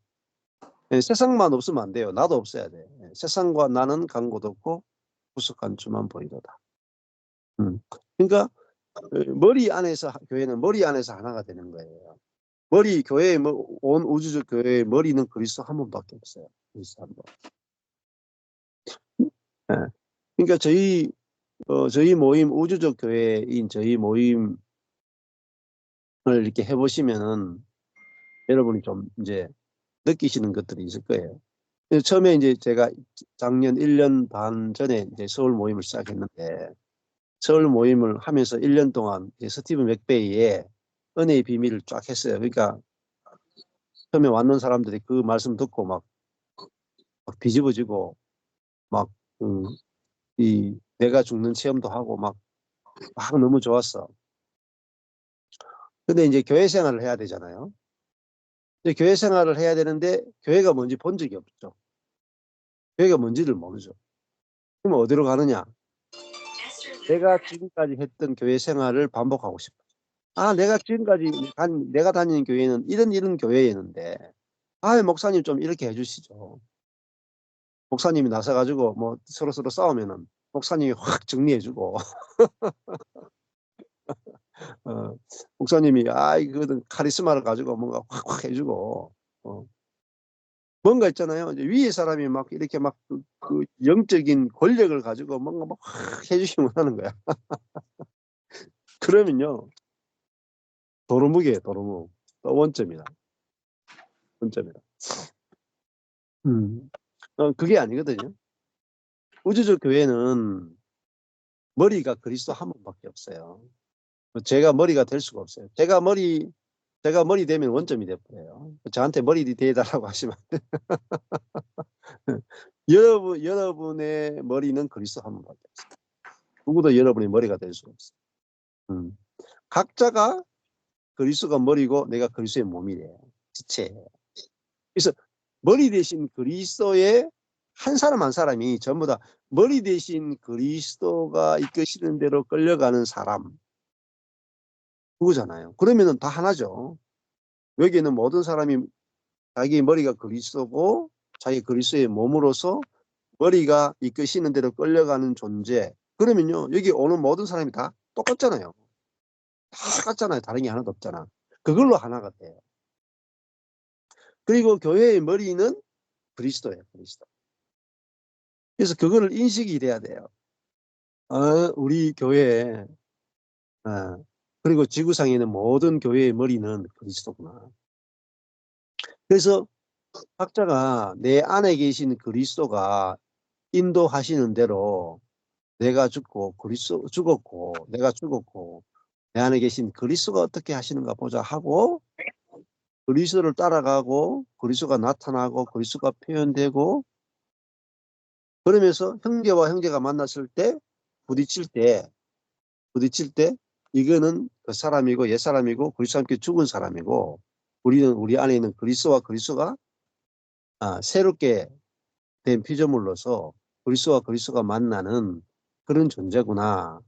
네, 세상만 없으면 안 돼요. 나도 없어야 돼. 네, 세상과 나는 강고도 없고 구속한 주만 보이도다. 그러니까 교회는 머리 안에서 하나가 되는 거예요. 교회의 온 우주적 교회의 머리는 그리스도 한 분밖에 없어요. 그리스도 한 분. 네. 그러니까 저희 모임, 우주적 교회인 저희 모임을 이렇게 해보시면은 여러분이 좀 이제 느끼시는 것들이 있을 거예요. 처음에 이제 제가 작년 1년 반 전에 이제 서울 모임을 시작했는데, 서울 모임을 하면서 1년 동안 스티븐 맥베이의 은혜의 비밀을 쫙 했어요. 그러니까 처음에 왔는 사람들이 그 말씀 듣고 막 뒤집어지고 막 내가 죽는 체험도 하고 막 너무 좋았어. 근데 이제 교회 생활을 해야 되잖아요. 근데 교회 생활을 해야 되는데 교회가 뭔지 본 적이 없죠. 교회가 뭔지를 모르죠. 그러면 어디로 가느냐? 내가 지금까지 했던 교회 생활을 반복하고 싶어. 내가 지금까지 내가 다니는 교회는 이런 교회였는데, 목사님 좀 이렇게 해주시죠. 목사님이 나서가지고 뭐 서로 싸우면은 목사님이 확 정리해주고, 목사님이 그 카리스마를 가지고 뭔가 확 해주고, 뭔가 있잖아요. 이제 위에 사람이 막 이렇게 막 그 영적인 권력을 가지고 뭔가 막 확 해주시면 하는 거야. 그러면요, 도루묵이에요, 도루묵. 또 원점이다. 원점이다. 그게 아니거든요. 우주적 교회는 머리가 그리스도 한 분밖에 없어요. 제가 머리가 될 수가 없어요. 제가 머리 되면 원점이 돼버려요. 저한테 머리 대달라고 하시면 여러분의 머리는 그리스도 한 분밖에 없어요. 누구도 여러분의 머리가 될 수가 없어요. 각자가 그리스도가 머리고 내가 그리스도의 몸이래요. 지체예요. 그래서 머리 대신 그리스도의 한 사람 한 사람이 전부 다 머리 대신 그리스도가 이끄시는 대로 끌려가는 사람, 그거잖아요. 그러면은 다 하나죠. 여기에는 모든 사람이 자기 머리가 그리스도고 자기 그리스도의 몸으로서 머리가 이끄시는 대로 끌려가는 존재. 그러면요, 여기 오는 모든 사람이 다 똑같잖아요. 다 같잖아요. 다른 게 하나도 없잖아. 그걸로 하나가 돼요. 그리고 교회의 머리는 그리스도예요. 그리스도. 그래서 그거를 인식이 돼야 돼요. 우리 교회, 그리고 지구상에 있는 모든 교회의 머리는 그리스도구나. 그래서 각자가 내 안에 계신 그리스도가 인도하시는 대로 내가 죽고 그리스도 죽었고 내가 죽었고 내 안에 계신 그리스도가 어떻게 하시는가 보자 하고 그리스도를 따라가고 그리스도가 나타나고 그리스도가 표현되고 그러면서 형제와 형제가 만났을 때 부딪힐 때 이거는 그 사람이고 옛 사람이고 그리스도와 함께 죽은 사람이고 우리는 우리 안에 있는 그리스도와 그리스도가 새롭게 된 피조물로서 그리스도와 그리스도가 만나는 그런 존재구나.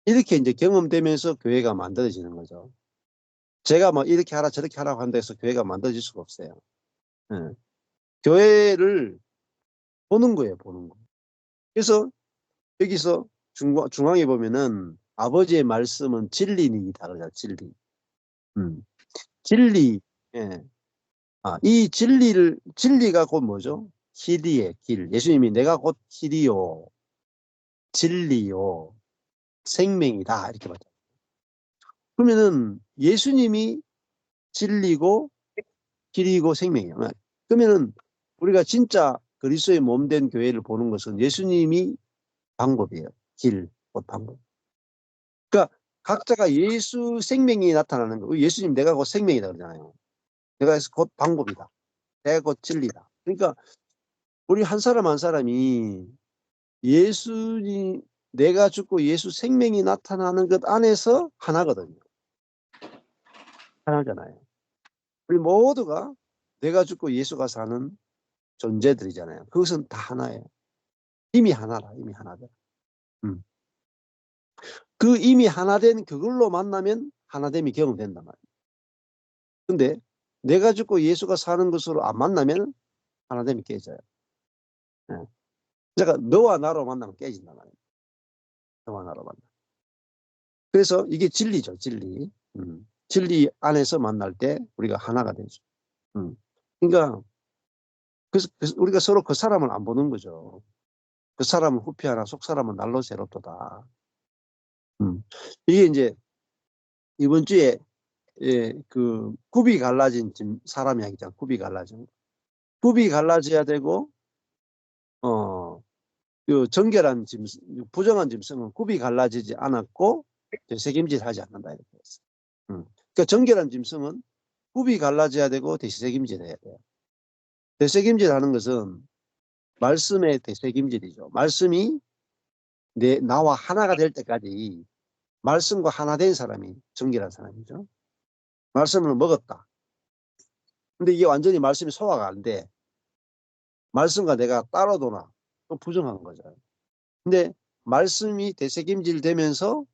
이렇게 이제 경험되면서 교회가 만들어지는 거죠. 제가 뭐 이렇게 하라 저렇게 하라고 한다 해서 교회가 만들어질 수가 없어요. 교회를 보는 거예요, 보는 거. 그래서 여기서 중앙에 보면은 아버지의 말씀은 진리니이다 그러잖아요, 진리. 진리. 예. 이 진리가 곧 뭐죠? 길이의 길. 예수님이 내가 곧 길이요, 진리요, 생명이다. 이렇게 말해요. 그러면은 예수님이 진리고 길이고 생명이에요. 그러면은 우리가 진짜 그리스도의 몸 된 교회를 보는 것은 예수님이 방법이에요. 길, 곧 방법. 그러니까 각자가 예수 생명이 나타나는 거. 예수님 내가 곧 생명이다 그러잖아요. 내가 곧 방법이다. 내가 곧 진리다. 그러니까 우리 한 사람 한 사람이 예수님 내가 죽고 예수 생명이 나타나는 것 안에서 하나거든요. 하나잖아요. 우리 모두가 내가 죽고 예수가 사는 존재들이잖아요. 그것은 다 하나예요. 이미 하나라, 이미 하나다. 그 이미 하나된 그걸로 만나면 하나됨이 경험된단 말이에요. 근데 내가 죽고 예수가 사는 것으로 안 만나면 하나됨이 깨져요. 그러니까 너와 나로 만나면 깨진단 말이에요. 너와 나로 만나. 그래서 이게 진리죠, 진리. 진리 안에서 만날 때 우리가 하나가 되죠. 그러니까 그래서 우리가 서로 그 사람을 안 보는 거죠. 그 사람은 후피하나 속 사람은 날로 새롭도다. 이게 이제 이번 주에 그 굽이 갈라진 사람 이야기잖아. 굽이 갈라진. 굽이 갈라져야 되고 그 정결한 짐승, 부정한 짐승은 굽이 갈라지지 않았고 되새김질하지 않는다 이렇게 했어. 그러니까 정결한 짐승은 굽이 갈라져야 되고 되새김질해야 돼요. 되새김질하는 것은 말씀의 되새김질이죠. 말씀이 나와 하나가 될 때까지 말씀과 하나 된 사람이 정결한 사람이죠. 말씀을 먹었다. 근데 이게 완전히 말씀이 소화가 안 돼. 말씀과 내가 따로 도나 또 부정한 거죠. 근데 말씀이 되새김질 되면서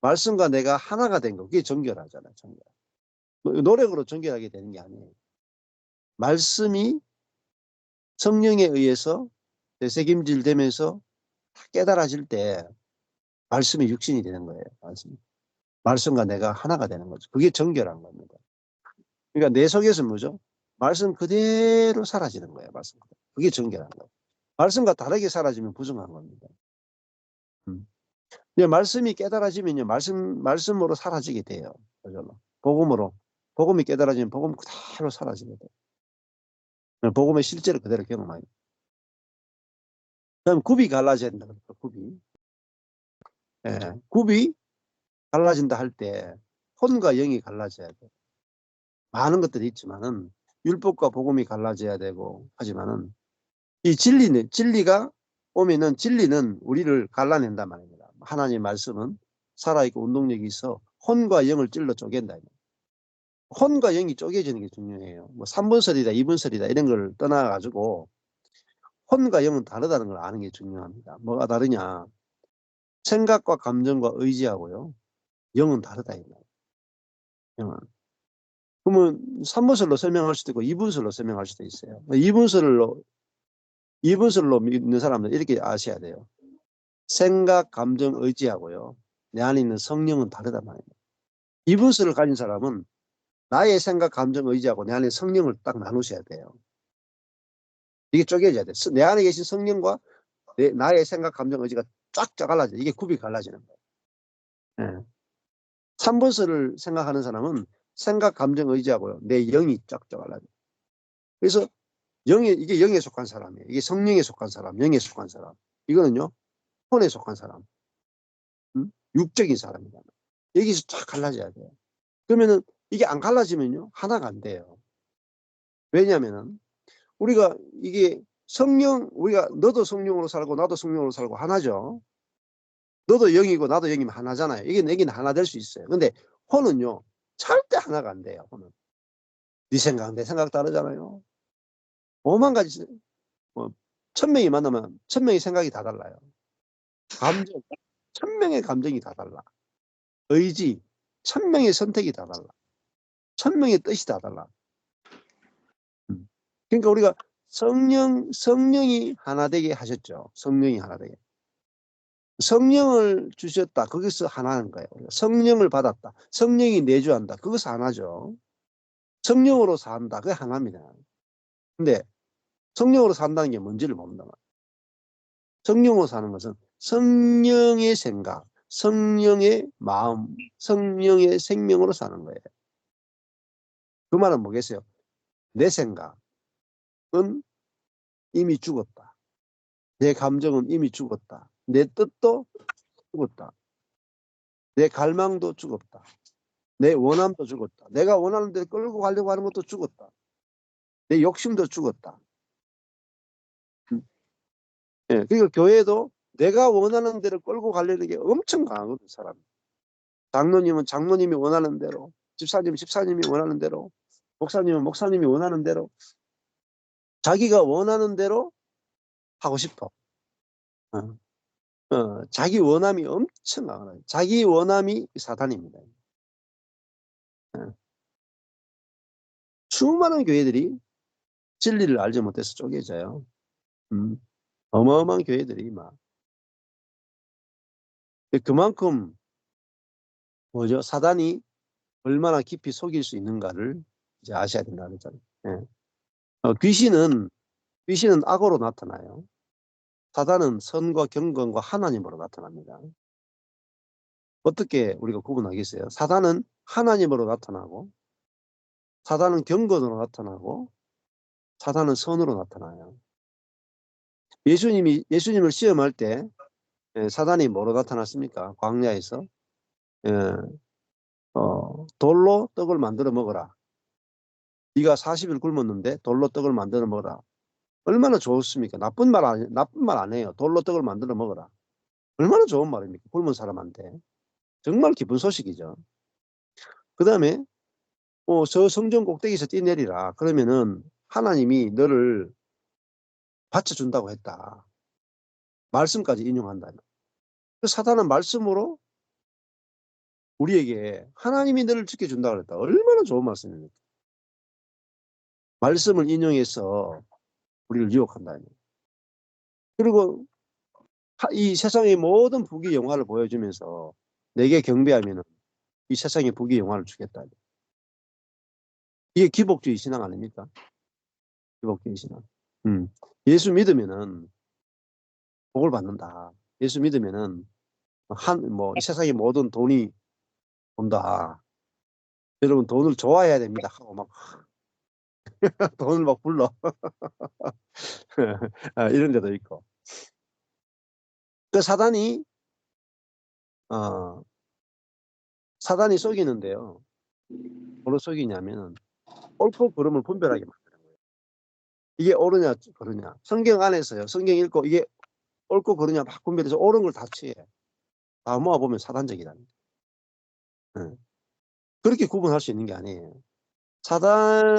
말씀과 내가 하나가 된 거, 그게 정결하잖아요. 정결. 노력으로 정결하게 되는 게 아니에요. 말씀이 성령에 의해서 되새김질 되면서 깨달아질 때 말씀이 육신이 되는 거예요. 말씀과 내가 하나가 되는 거죠. 그게 정결한 겁니다. 그러니까 내 속에서 뭐죠? 말씀 그대로 사라지는 거예요. 말씀 그대로. 그게 정결한 거예요. 말씀과 다르게 사라지면 부정한 겁니다. 말씀이 깨달아지면요, 말씀으로 사라지게 돼요. 복음으로. 복음이 깨달아지면 복음 그대로 사라지게 돼요. 복음의 실제로 그대로 경험하요. 그다음 굽이 갈라져야 된다. 굽이. 예, 굽이 갈라진다 할 때 혼과 영이 갈라져야 돼. 많은 것들이 있지만은 율법과 복음이 갈라져야 되고 하지만은 이 진리가 오면은 진리는 우리를 갈라낸단 말입니다. 하나님 말씀은 살아있고 운동력이 있어 혼과 영을 찔러 쪼갠다. 혼과 영이 쪼개지는 게 중요해요. 뭐 3분설이다, 2분설이다 이런 걸 떠나가지고 혼과 영은 다르다는 걸 아는 게 중요합니다. 뭐가 다르냐? 생각과 감정과 의지하고요. 영은 다르다. 영은. 그러면 3분설로 설명할 수도 있고 2분설로 설명할 수도 있어요. 2분설로 믿는 사람들 이렇게 아셔야 돼요. 생각, 감정, 의지하고요. 내 안에 있는 성령은 다르단 말이에요. 2분설을 가진 사람은 나의 생각, 감정, 의지하고 내 안에 성령을 딱 나누셔야 돼요. 이게 쪼개져야 돼. 내 안에 계신 성령과 나의 생각, 감정, 의지가 쫙 갈라져. 이게 굽이 갈라지는 거예요. 예. 3분설을 생각하는 사람은 생각, 감정, 의지하고요. 내 영이 쫙 갈라져. 그래서 이게 영에 속한 사람이에요. 이게 성령에 속한 사람, 영에 속한 사람. 이거는요, 혼에 속한 사람. 육적인 사람이다. 여기서 쫙 갈라져야 돼요. 그러면은 이게 안 갈라지면요, 하나가 안 돼요. 왜냐면은 우리가 이게 우리가 너도 성령으로 살고 나도 성령으로 살고 하나죠. 너도 영이고 나도 영이면 하나잖아요. 이게 내기는 하나 될 수 있어요. 근데 혼은요, 절대 하나가 안 돼요. 혼은. 네 생각, 내 생각 다르잖아요. 5만 가지, 뭐, 1000명이 만나면 1000명의 생각이 다 달라요. 감정, 1000명의 감정이 다 달라. 의지, 1000명의 선택이 다 달라. 1000명의 뜻이 다 달라. 그러니까 우리가 성령이 하나 되게 하셨죠. 성령이 하나 되게. 성령을 주셨다. 거기서 하나는 거예요. 성령을 받았다. 성령이 내주한다. 그것은 하나죠. 성령으로 산다. 그게 하나입니다. 근데 성령으로 산다는 게 뭔지를 모른다. 성령으로 사는 것은 성령의 생각, 성령의 마음, 성령의 생명으로 사는 거예요. 그 말은 뭐겠어요? 내 생각은 이미 죽었다. 내 감정은 이미 죽었다. 내 뜻도 죽었다. 내 갈망도 죽었다. 내 원함도 죽었다. 내가 원하는 대로 끌고 가려고 하는 것도 죽었다. 내 욕심도 죽었다. 예, 그러니까 교회도 내가 원하는 대로 끌고 가려는 게 엄청 강하거든, 사람. 장로님은 장로님이 원하는 대로, 집사님은 집사님이 원하는 대로, 목사님은 목사님이 원하는 대로, 자기가 원하는 대로 하고 싶어. 자기 원함이 엄청 강하다. 자기 원함이 사단입니다. 수많은 교회들이 진리를 알지 못해서 쪼개져요. 어마어마한 교회들이 막. 그만큼 뭐죠? 사단이 얼마나 깊이 속일 수 있는가를 이제 아셔야 된다는 거잖아요. 예. 귀신은 악으로 나타나요. 사단은 선과 경건과 하나님으로 나타납니다. 어떻게 우리가 구분하겠어요? 사단은 하나님으로 나타나고, 사단은 경건으로 나타나고, 사단은 선으로 나타나요. 예수님을 시험할 때 사단이 뭐로 나타났습니까? 광야에서 돌로 떡을 만들어 먹어라. 네가 40일 굶었는데 돌로 떡을 만들어 먹어라. 얼마나 좋습니까? 나쁜 말 안 해요. 돌로 떡을 만들어 먹어라. 얼마나 좋은 말입니까? 굶은 사람한테. 정말 기쁜 소식이죠. 그 다음에 저 성전 꼭대기에서 뛰내리라. 그러면은 하나님이 너를 받쳐준다고 했다. 말씀까지 인용한다. 그 사단은 말씀으로 우리에게 하나님이 너를 지켜준다고 그랬다. 얼마나 좋은 말씀입니까? 말씀을 인용해서 우리를 유혹한다. 그리고 이 세상의 모든 부귀 영화를 보여주면서 내게 경배하면 이 세상의 부귀 영화를 주겠다. 이게 기복주의 신앙 아닙니까? 기복주의 신앙. 예수 믿으면은 복을 받는다. 예수 믿으면은 이 세상의 모든 돈이 온다. 여러분 돈을 좋아해야 됩니다. 하고 막 돈을 막 불러. 이런 데도 있고. 그 사단이 속이는데요. 뭐로 속이냐면은 옳고 그름을 분별하게 만드는 거예요. 이게 옳으냐 그르냐. 성경 안에서요. 성경 읽고 이게 옳고 그르냐 막 분별해서 옳은 걸 다 취해. 다 모아보면 사단적이라는 거예요. 그렇게 구분할 수 있는 게 아니에요. 사단이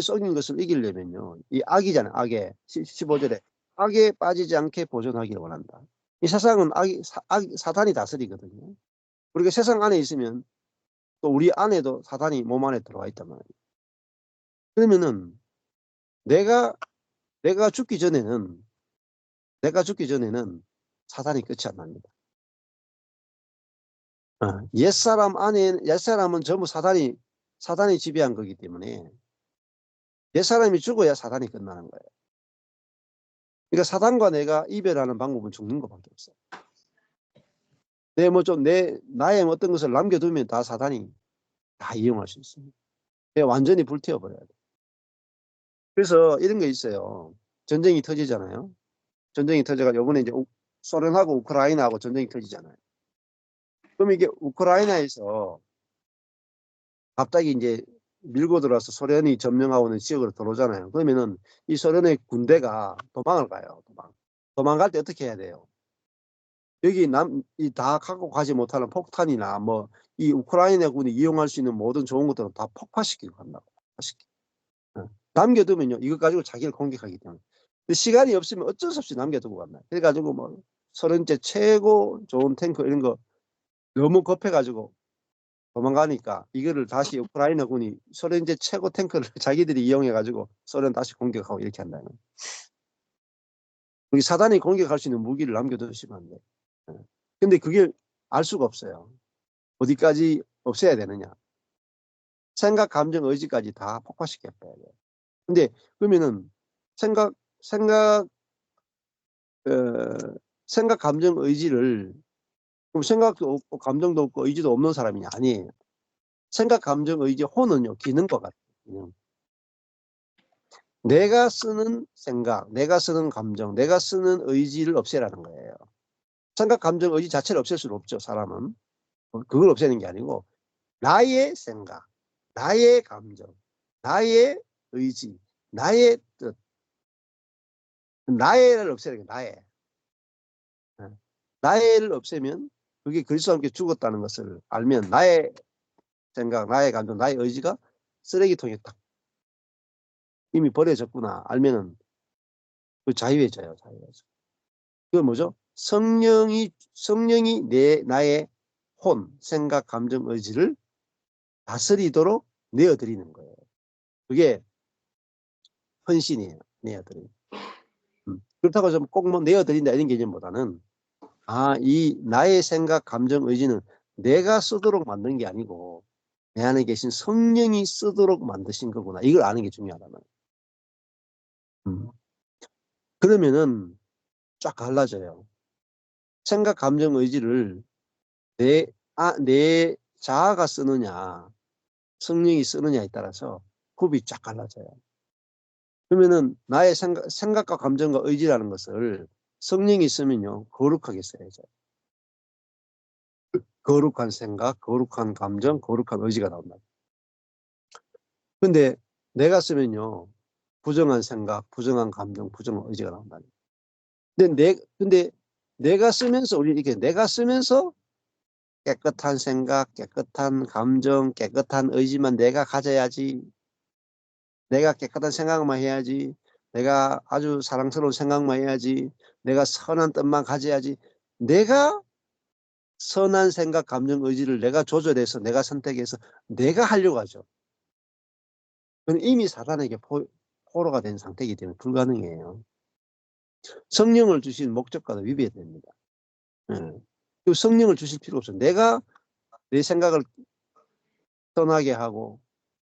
속인 것을 이기려면요. 이 악이잖아요. 악에. 15절에 악에 빠지지 않게 보존하기를 원한다. 이 세상은 사단이 다스리거든요. 우리가 세상 안에 있으면 또 우리 안에도 사단이 몸 안에 들어와 있단 말이에요. 그러면은 내가 죽기 전에는 사단이 끝이 안 납니다. 옛사람은 전부 사단이 지배한 거기 때문에 옛사람이 죽어야 사단이 끝나는 거예요. 그러니까 사단과 내가 이별하는 방법은 죽는 것밖에 없어요. 나의 어떤 것을 남겨두면 다 사단이 다 이용할 수 있습니다. 완전히 불태워버려야 돼요. 그래서 이런 게 있어요. 전쟁이 터지잖아요. 전쟁이 터져가 요번에 이제 소련하고 우크라이나하고 전쟁이 터지잖아요. 그럼 이게 우크라이나에서 갑자기 이제 밀고 들어와서 소련이 점령하고 있는 지역으로 들어오잖아요. 그러면은 이 소련의 군대가 도망을 가요. 도망갈 때 어떻게 해야 돼요? 여기 다 갖고 가지 못하는 폭탄이나 뭐 이 우크라이나 군이 이용할 수 있는 모든 좋은 것들은 다 폭파시키고 간다고. 남겨두면요. 이거 가지고 자기를 공격하기 때문에. 근데 시간이 없으면 어쩔 수 없이 남겨두고 간다. 그래가지고 뭐 소련제 최고 좋은 탱크 이런 거 너무 급해가지고 도망가니까 이거를 다시 우크라이나 군이 소련제 최고 탱크를 자기들이 이용해가지고 소련 다시 공격하고 이렇게 한다는 거예요. 우리 사단이 공격할 수 있는 무기를 남겨두시면 안 돼요. 근데 그게 알 수가 없어요. 어디까지 없애야 되느냐. 생각, 감정, 의지까지 다 폭파시켜야 돼요. 근데 그러면은 생각, 감정, 의지를 그럼 생각도 없고 감정도 없고 의지도 없는 사람이 아니에요. 생각, 감정, 의지, 혼은요 기능과 같아요. 내가 쓰는 생각, 내가 쓰는 감정, 내가 쓰는 의지를 없애라는 거예요. 생각, 감정, 의지 자체를 없앨 수는 없죠. 사람은. 그걸 없애는 게 아니고 나의 생각, 나의 감정, 나의 의지, 나의 뜻, 나의를 없애는 게 나의. 나의를 없애면 그게 그리스도와 함께 죽었다는 것을 알면 나의 생각, 나의 감정, 나의 의지가 쓰레기통에 딱 이미 버려졌구나 알면은 그 자유해져요. 그건 뭐죠? 성령이 나의 혼, 생각, 감정, 의지를 다스리도록 내어드리는 거예요. 그게 헌신이에요. 내어드리는. 그렇다고 해서 꼭 뭐 내어드린다 이런 개념보다는 이 나의 생각, 감정, 의지는 내가 쓰도록 만든 게 아니고 내 안에 계신 성령이 쓰도록 만드신 거구나. 이걸 아는 게 중요하다는 거예요. 그러면은 쫙 갈라져요. 생각, 감정, 의지를 내 자아가 쓰느냐, 성령이 쓰느냐에 따라서 굽이 쫙 갈라져요. 그러면은 나의 생각과 감정과 의지라는 것을 성령이 쓰면요, 거룩하게 써야죠. 거룩한 생각, 거룩한 감정, 거룩한 의지가 나온다. 근데 내가 쓰면요, 부정한 생각, 부정한 감정, 부정한 의지가 나온다. 근데 내가 쓰면서 내가 쓰면서 깨끗한 생각, 깨끗한 감정, 깨끗한 의지만 내가 가져야지. 내가 깨끗한 생각만 해야지. 내가 아주 사랑스러운 생각만 해야지. 내가 선한 뜻만 가져야지. 내가 선한 생각, 감정, 의지를 내가 조절해서 내가 선택해서 내가 하려고 하죠. 그건 이미 사단에게 포로가 된 상태이기 때문에 불가능해요. 성령을 주신 목적과도 위배됩니다. 성령을 주실 필요 없어요. 내가 내 생각을 선하게 하고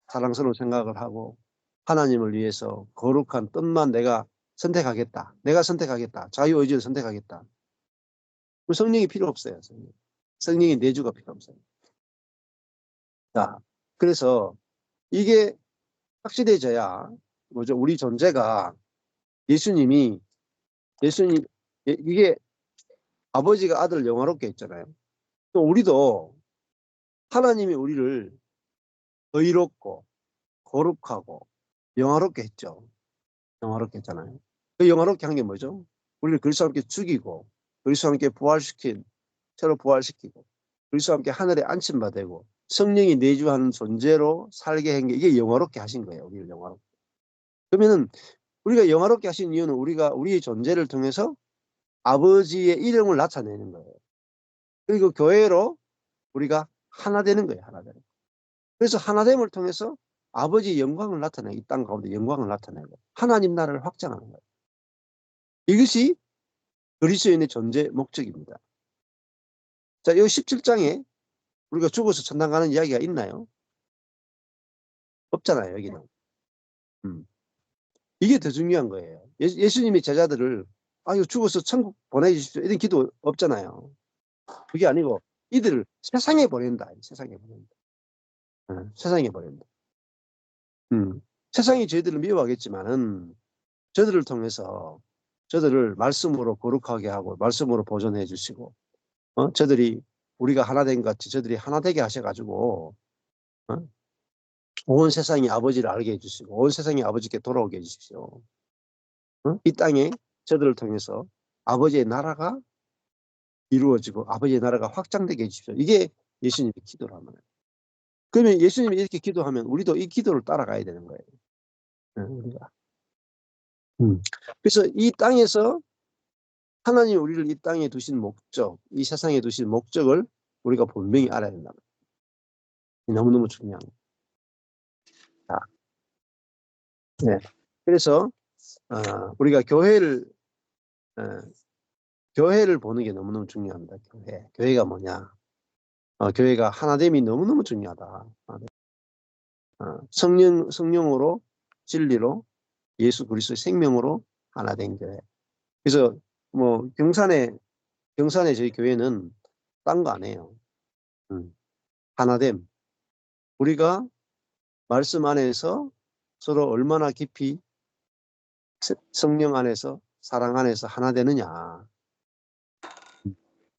사랑스러운 생각을 하고 하나님을 위해서 거룩한 뜻만 내가 선택하겠다. 내가 선택하겠다. 자유의지를 선택하겠다. 성령이 필요 없어요. 성령이 내주가 필요 없어요. 자, 그래서 이게 확실해져야 뭐죠? 우리 존재가 예수님 이게 아버지가 아들을 영화롭게 했잖아요. 또 우리도 하나님이 우리를 의롭고 거룩하고 영화롭게 했죠. 영화롭게 했잖아요. 그 영화롭게 한 게 뭐죠? 우리를 그리스도와 함께 죽이고 그리스도와 함께 새로 부활시키고 그리스도와 함께 하늘에 안침받고 성령이 내주하는 존재로 살게 한 게 이게 영화롭게 하신 거예요. 우리를 영화롭게. 그러면은 우리가 영화롭게 하신 이유는 우리가 우리의 존재를 통해서 아버지의 이름을 나타내는 거예요. 그리고 교회로 우리가 하나 되는 거예요. 하나 되는 거예요. 그래서 하나됨을 통해서 아버지의 영광을 나타내고 이 땅 가운데 영광을 나타내고 하나님 나라를 확장하는 거예요. 이것이 그리스도인의 존재 목적입니다. 자, 이 17장에 우리가 죽어서 천당 가는 이야기가 있나요? 없잖아요, 여기는. 이게 더 중요한 거예요. 예수님이 제자들을 이거 죽어서 천국 보내주십시오. 이런 기도 없잖아요. 그게 아니고 이들을 세상에 보낸다. 세상에 보낸다. 세상에 보낸다. 세상이 저희들을 미워하겠지만은 저들을 통해서 저들을 말씀으로 거룩하게 하고 말씀으로 보존해 주시고 저들이 우리가 하나 된 것 같이 저들이 하나 되게 하셔가지고 온 세상이 아버지를 알게 해주시고 온 세상이 아버지께 돌아오게 해주십시오. 이 땅에 저들을 통해서 아버지의 나라가 이루어지고 아버지의 나라가 확장되게 해주십시오. 이게 예수님의 기도라는 거예요. 그러면 예수님이 이렇게 기도하면 우리도 이 기도를 따라가야 되는 거예요. 우리가. 그래서 이 땅에서 하나님이 우리를 이 땅에 두신 목적, 이 세상에 두신 목적을 우리가 분명히 알아야 된다. 너무너무 중요한 거예요. 네. 그래서 우리가 교회를 보는 게 너무너무 중요합니다. 교회가 뭐냐? 교회가 하나됨이 너무너무 중요하다. 성령으로 진리로 예수 그리스도의 생명으로 하나된 교회. 그래서 뭐 경산에 저희 교회는 딴 거 안 해요. 하나됨. 우리가 말씀 안에서 서로 얼마나 깊이 성령 안에서 사랑 안에서 하나 되느냐.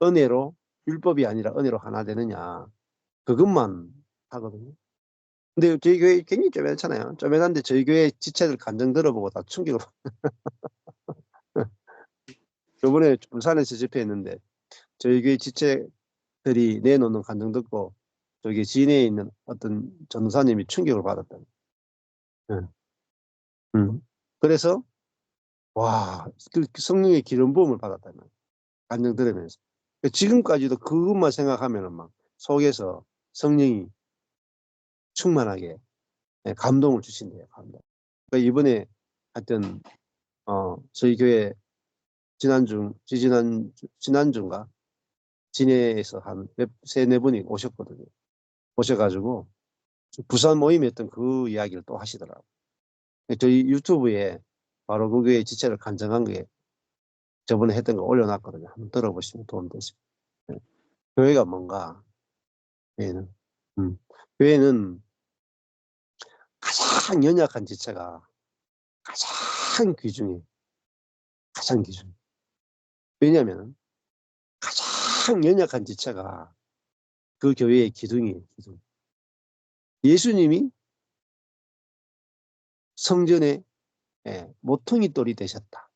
은혜로 율법이 아니라 은혜로 하나 되느냐. 그것만 하거든요. 근데 저희 교회 굉장히 쪼매잖아요. 쪼매는데 저희 교회 지체들 간증 들어보고 다 충격을 저번에 부산에서 집회했는데 저희 교회 지체들이 내놓는 간증 듣고 저기 진해에 있는 어떤 전도사님이 충격을 받았다. 그래서 와, 그 성령의 기름 부음을 받았다는 간증 들으면서 지금까지도 그것만 생각하면은 막 속에서 성령이 충만하게 감동을 주신대요. 감동. 그러니까 이번에 하여튼 저희 교회 지난주인가 진해에서 한 세네 분이 오셨거든요. 오셔가지고 부산 모임에 했던 그 이야기를 또 하시더라고요. 저희 유튜브에 바로 그 교회 지체를 간증한 게 저번에 했던 거 올려놨거든요. 한번 들어보시면 도움 되십니다. 네. 교회가 뭔가 교회는 교회는 가장 연약한 지체가 가장 귀중해. 가장 귀중해. 왜냐하면 가장 연약한 지체가 그 교회의 기둥이에요. 기둥. 예수님이 성전의 모퉁이 돌이 되셨다.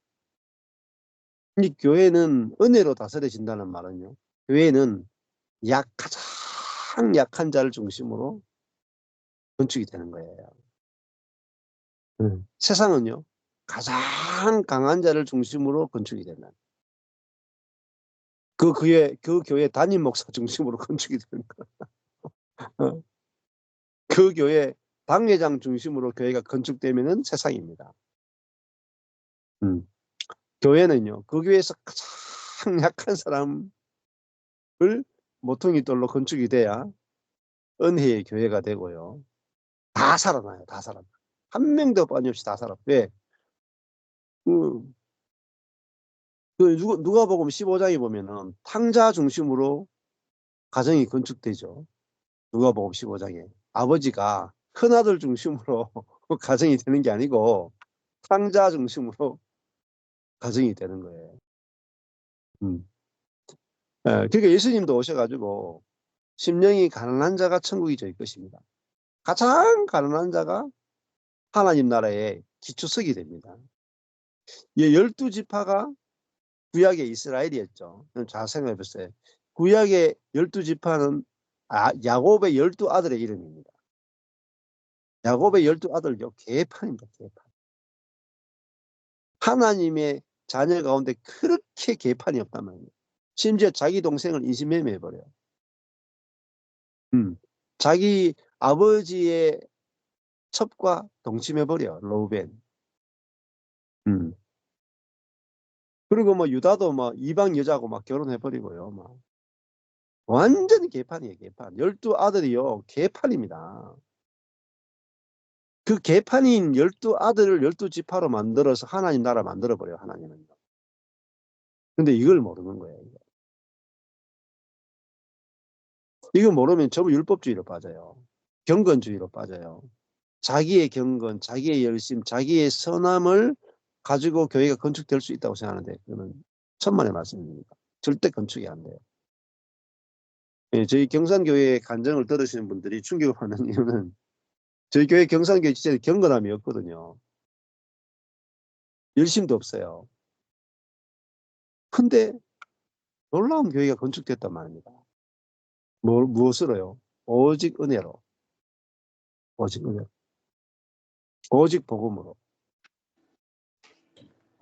이 교회는 은혜로 다스려진다는 말은요. 교회는 가장 약한 자를 중심으로 건축이 되는 거예요. 세상은요. 가장 강한 자를 중심으로 건축이 된다. 그 교회 담임 목사 중심으로 건축이 되는 거예요. 그 교회 당회장 중심으로 교회가 건축되면은 세상입니다. 교회는요. 그 교회에서 가장 약한 사람을 모퉁이 돌로 건축이 돼야 은혜의 교회가 되고요. 다 살아나요. 다 살아나. 한 명도 빠짐없이 다 살아. 왜? 누가복음 15장에 보면은 탕자 중심으로 가정이 건축되죠. 누가복음 15장에 아버지가 큰아들 중심으로 가정이 되는 게 아니고 탕자 중심으로 가정이 되는 거예요. 그러니까 예수님도 오셔가지고 심령이 가난한 자가 천국이 저희 것입니다. 가장 가난한 자가 하나님 나라의 기초석이 됩니다. 12지파가 구약의 이스라엘이었죠. 잘 생각해 보세요. 구약의 12지파는 야곱의 12아들의 이름입니다. 야곱의 12아들요. 계판입니다. 계판. 하나님의 자녀 가운데 그렇게 계판이 없단 말이에요. 심지어 자기 동생을 인신매매해버려요. 자기 아버지의 첩과 동침해버려. 로벤. 그리고 뭐 유다도 뭐 이방 여자하고 막 결혼해버리고요. 막 완전히 개판이에요. 개판. 12아들이요. 개판입니다. 그 개판인 12아들을 12지파로 만들어서 하나님 나라 만들어버려요. 하나님은. 근데 이걸 모르는 거예요. 이거 모르면 전부 율법주의로 빠져요. 경건주의로 빠져요. 자기의 경건, 자기의 열심, 자기의 선함을 가지고 교회가 건축될 수 있다고 생각하는데 그거는 천만의 말씀입니다. 절대 건축이 안 돼요. 예, 저희 경산교회 간증을 들으시는 분들이 충격을 받는 이유는 저희 교회 경산교회 진짜 경건함이 없거든요. 열심도 없어요. 근데 놀라운 교회가 건축됐단 말입니다. 무엇으로요? 오직 은혜로. 오직 은혜로. 오직 복음으로.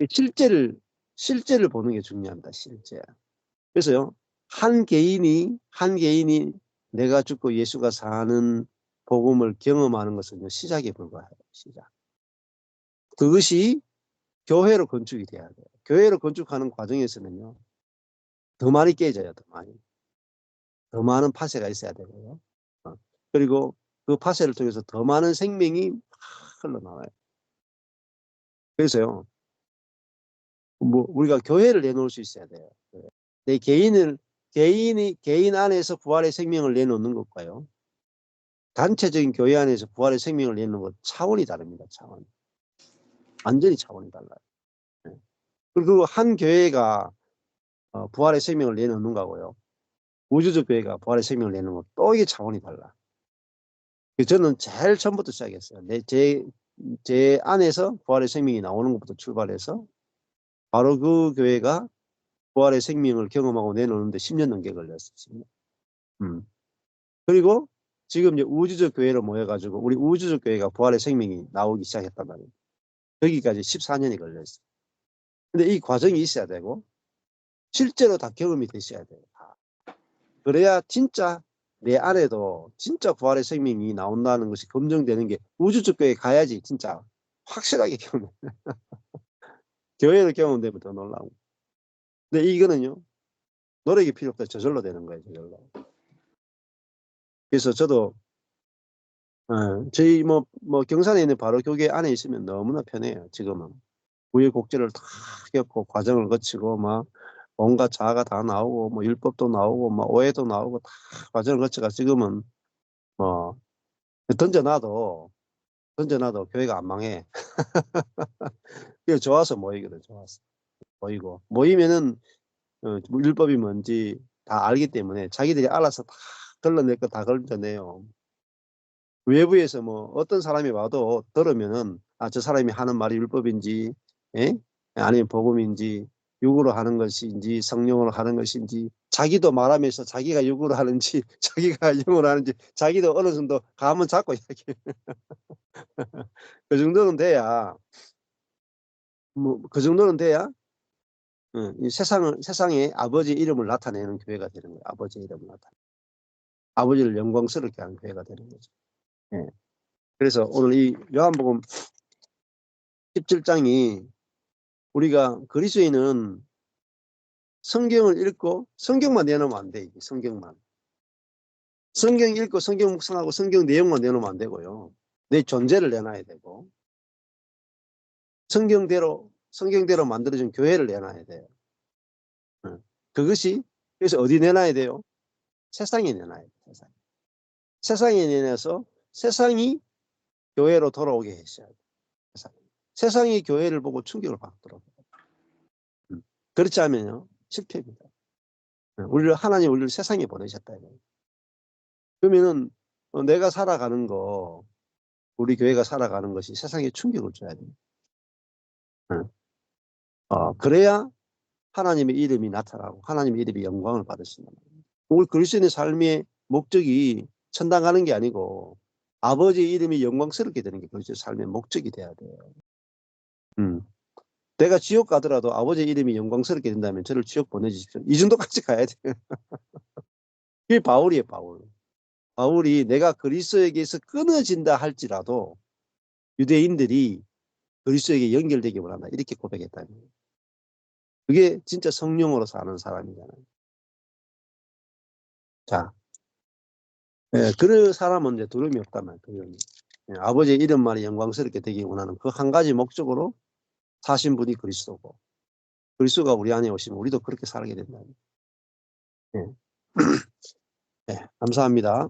실제를 보는 게 중요합니다. 실제. 그래서요, 한 개인이 내가 죽고 예수가 사는 복음을 경험하는 것은 시작에 불과해요. 시작. 그것이 교회로 건축이 돼야 돼요. 교회로 건축하는 과정에서는요, 더 많이 깨져요. 더 많이. 더 많은 파쇄가 있어야 되고요. 그리고 그 파쇄를 통해서 더 많은 생명이 흘러나와요. 그래서요, 우리가 교회를 내놓을 수 있어야 돼요. 내 개인 안에서 부활의 생명을 내놓는 것과요. 단체적인 교회 안에서 부활의 생명을 내놓는 것 차원이 다릅니다. 차원. 완전히 차원이 달라요. 그리고 한 교회가 부활의 생명을 내놓는 거고요. 우주적 교회가 부활의 생명을 내놓는 것 또 이게 차원이 달라. 저는 제일 처음부터 시작했어요. 제 안에서 부활의 생명이 나오는 것부터 출발해서 바로 그 교회가 부활의 생명을 경험하고 내놓는데 10년 넘게 걸렸어요. 그리고 지금 이제 우주적 교회로 모여가지고 우리 우주적 교회가 부활의 생명이 나오기 시작했단 말이에요. 여기까지 14년이 걸렸어요. 근데 이 과정이 있어야 되고 실제로 다 경험이 되셔야 돼요. 그래야 진짜 내 안에도 진짜 부활의 생명이 나온다는 것이 검증되는 게 우주적 교회에 가야지 진짜 확실하게 경험해. 교회를 경험되면 더 놀라고. 근데 이거는요. 노력이 필요 없다. 저절로 되는 거예요. 저절로. 그래서 저도 저희 뭐 경산에 있는 바로 교계 안에 있으면 너무나 편해요. 지금은. 우여곡절을 다 겪고 과정을 거치고 막 온갖 자아가 다 나오고 뭐 율법도 나오고 뭐 오해도 나오고 다 과정을 거쳐가 지금은 뭐 던져놔도 교회가 안 망해. 그게 좋아서 모이거든. 좋아서 모이고 모이면은 율법이 뭔지 다 알기 때문에 자기들이 알아서 다 걸러낼 거 다 걸러내요. 외부에서 뭐 어떤 사람이 와도 들으면은 저 사람이 하는 말이 율법인지 아니면 복음인지 육으로 하는 것인지 성령으로 하는 것인지 자기도 말하면서 자기가 육으로 하는지 자기가 영으로 하는지 자기도 어느 정도 감은 잡고 이야기해. 그 정도는 돼야 그 정도는 돼야 이 세상에 아버지 이름을 나타내는 교회가 되는 거예요. 아버지 이름을 나타내. 아버지를 영광스럽게 하는 교회가 되는 거죠. 예. 그래서 오늘 이 요한복음 17장이 우리가 그리스도인은 성경을 읽고 성경만 내놓으면 안 돼. 이게 성경만. 성경 읽고 성경 묵상하고 성경 내용만 내놓으면 안 되고요. 내 존재를 내놔야 되고 성경대로 만들어진 교회를 내놔야 돼요. 그것이 그래서 어디 내놔야 돼요? 세상에 내놔야 돼요. 세상에 내놔서 세상이 교회로 돌아오게 했어야 돼요. 세상이 교회를 보고 충격을 받도록. 그렇지 않으면요, 실패입니다. 하나님 우리를 세상에 보내셨다. 그러면은 내가 살아가는 거, 우리 교회가 살아가는 것이 세상에 충격을 줘야 돼요. 그래야 하나님의 이름이 나타나고 하나님의 이름이 영광을 받으신다. 우리 그리스도인의 삶의 목적이 천당 가는 게 아니고 아버지의 이름이 영광스럽게 되는 게 그리스도의 삶의 목적이 돼야 돼요. 내가 지옥 가더라도 아버지의 이름이 영광스럽게 된다면 저를 지옥 보내주십시오. 이 정도까지 가야 돼요. 그게 바울이에요, 바울. 바울이 내가 그리스도에게서 끊어진다 할지라도 유대인들이 그리스도에게 연결되기 원한다. 이렇게 고백했다는 거예요. 그게 진짜 성령으로 사는 사람이잖아요. 자, 그 사람은 이제 두려움이 없다면, 아버지의 이름만이 영광스럽게 되기 원하는 그 한 가지 목적으로 사신 분이 그리스도고, 그리스도가 우리 안에 오시면 우리도 그렇게 살게 된다. 네. 네, 감사합니다.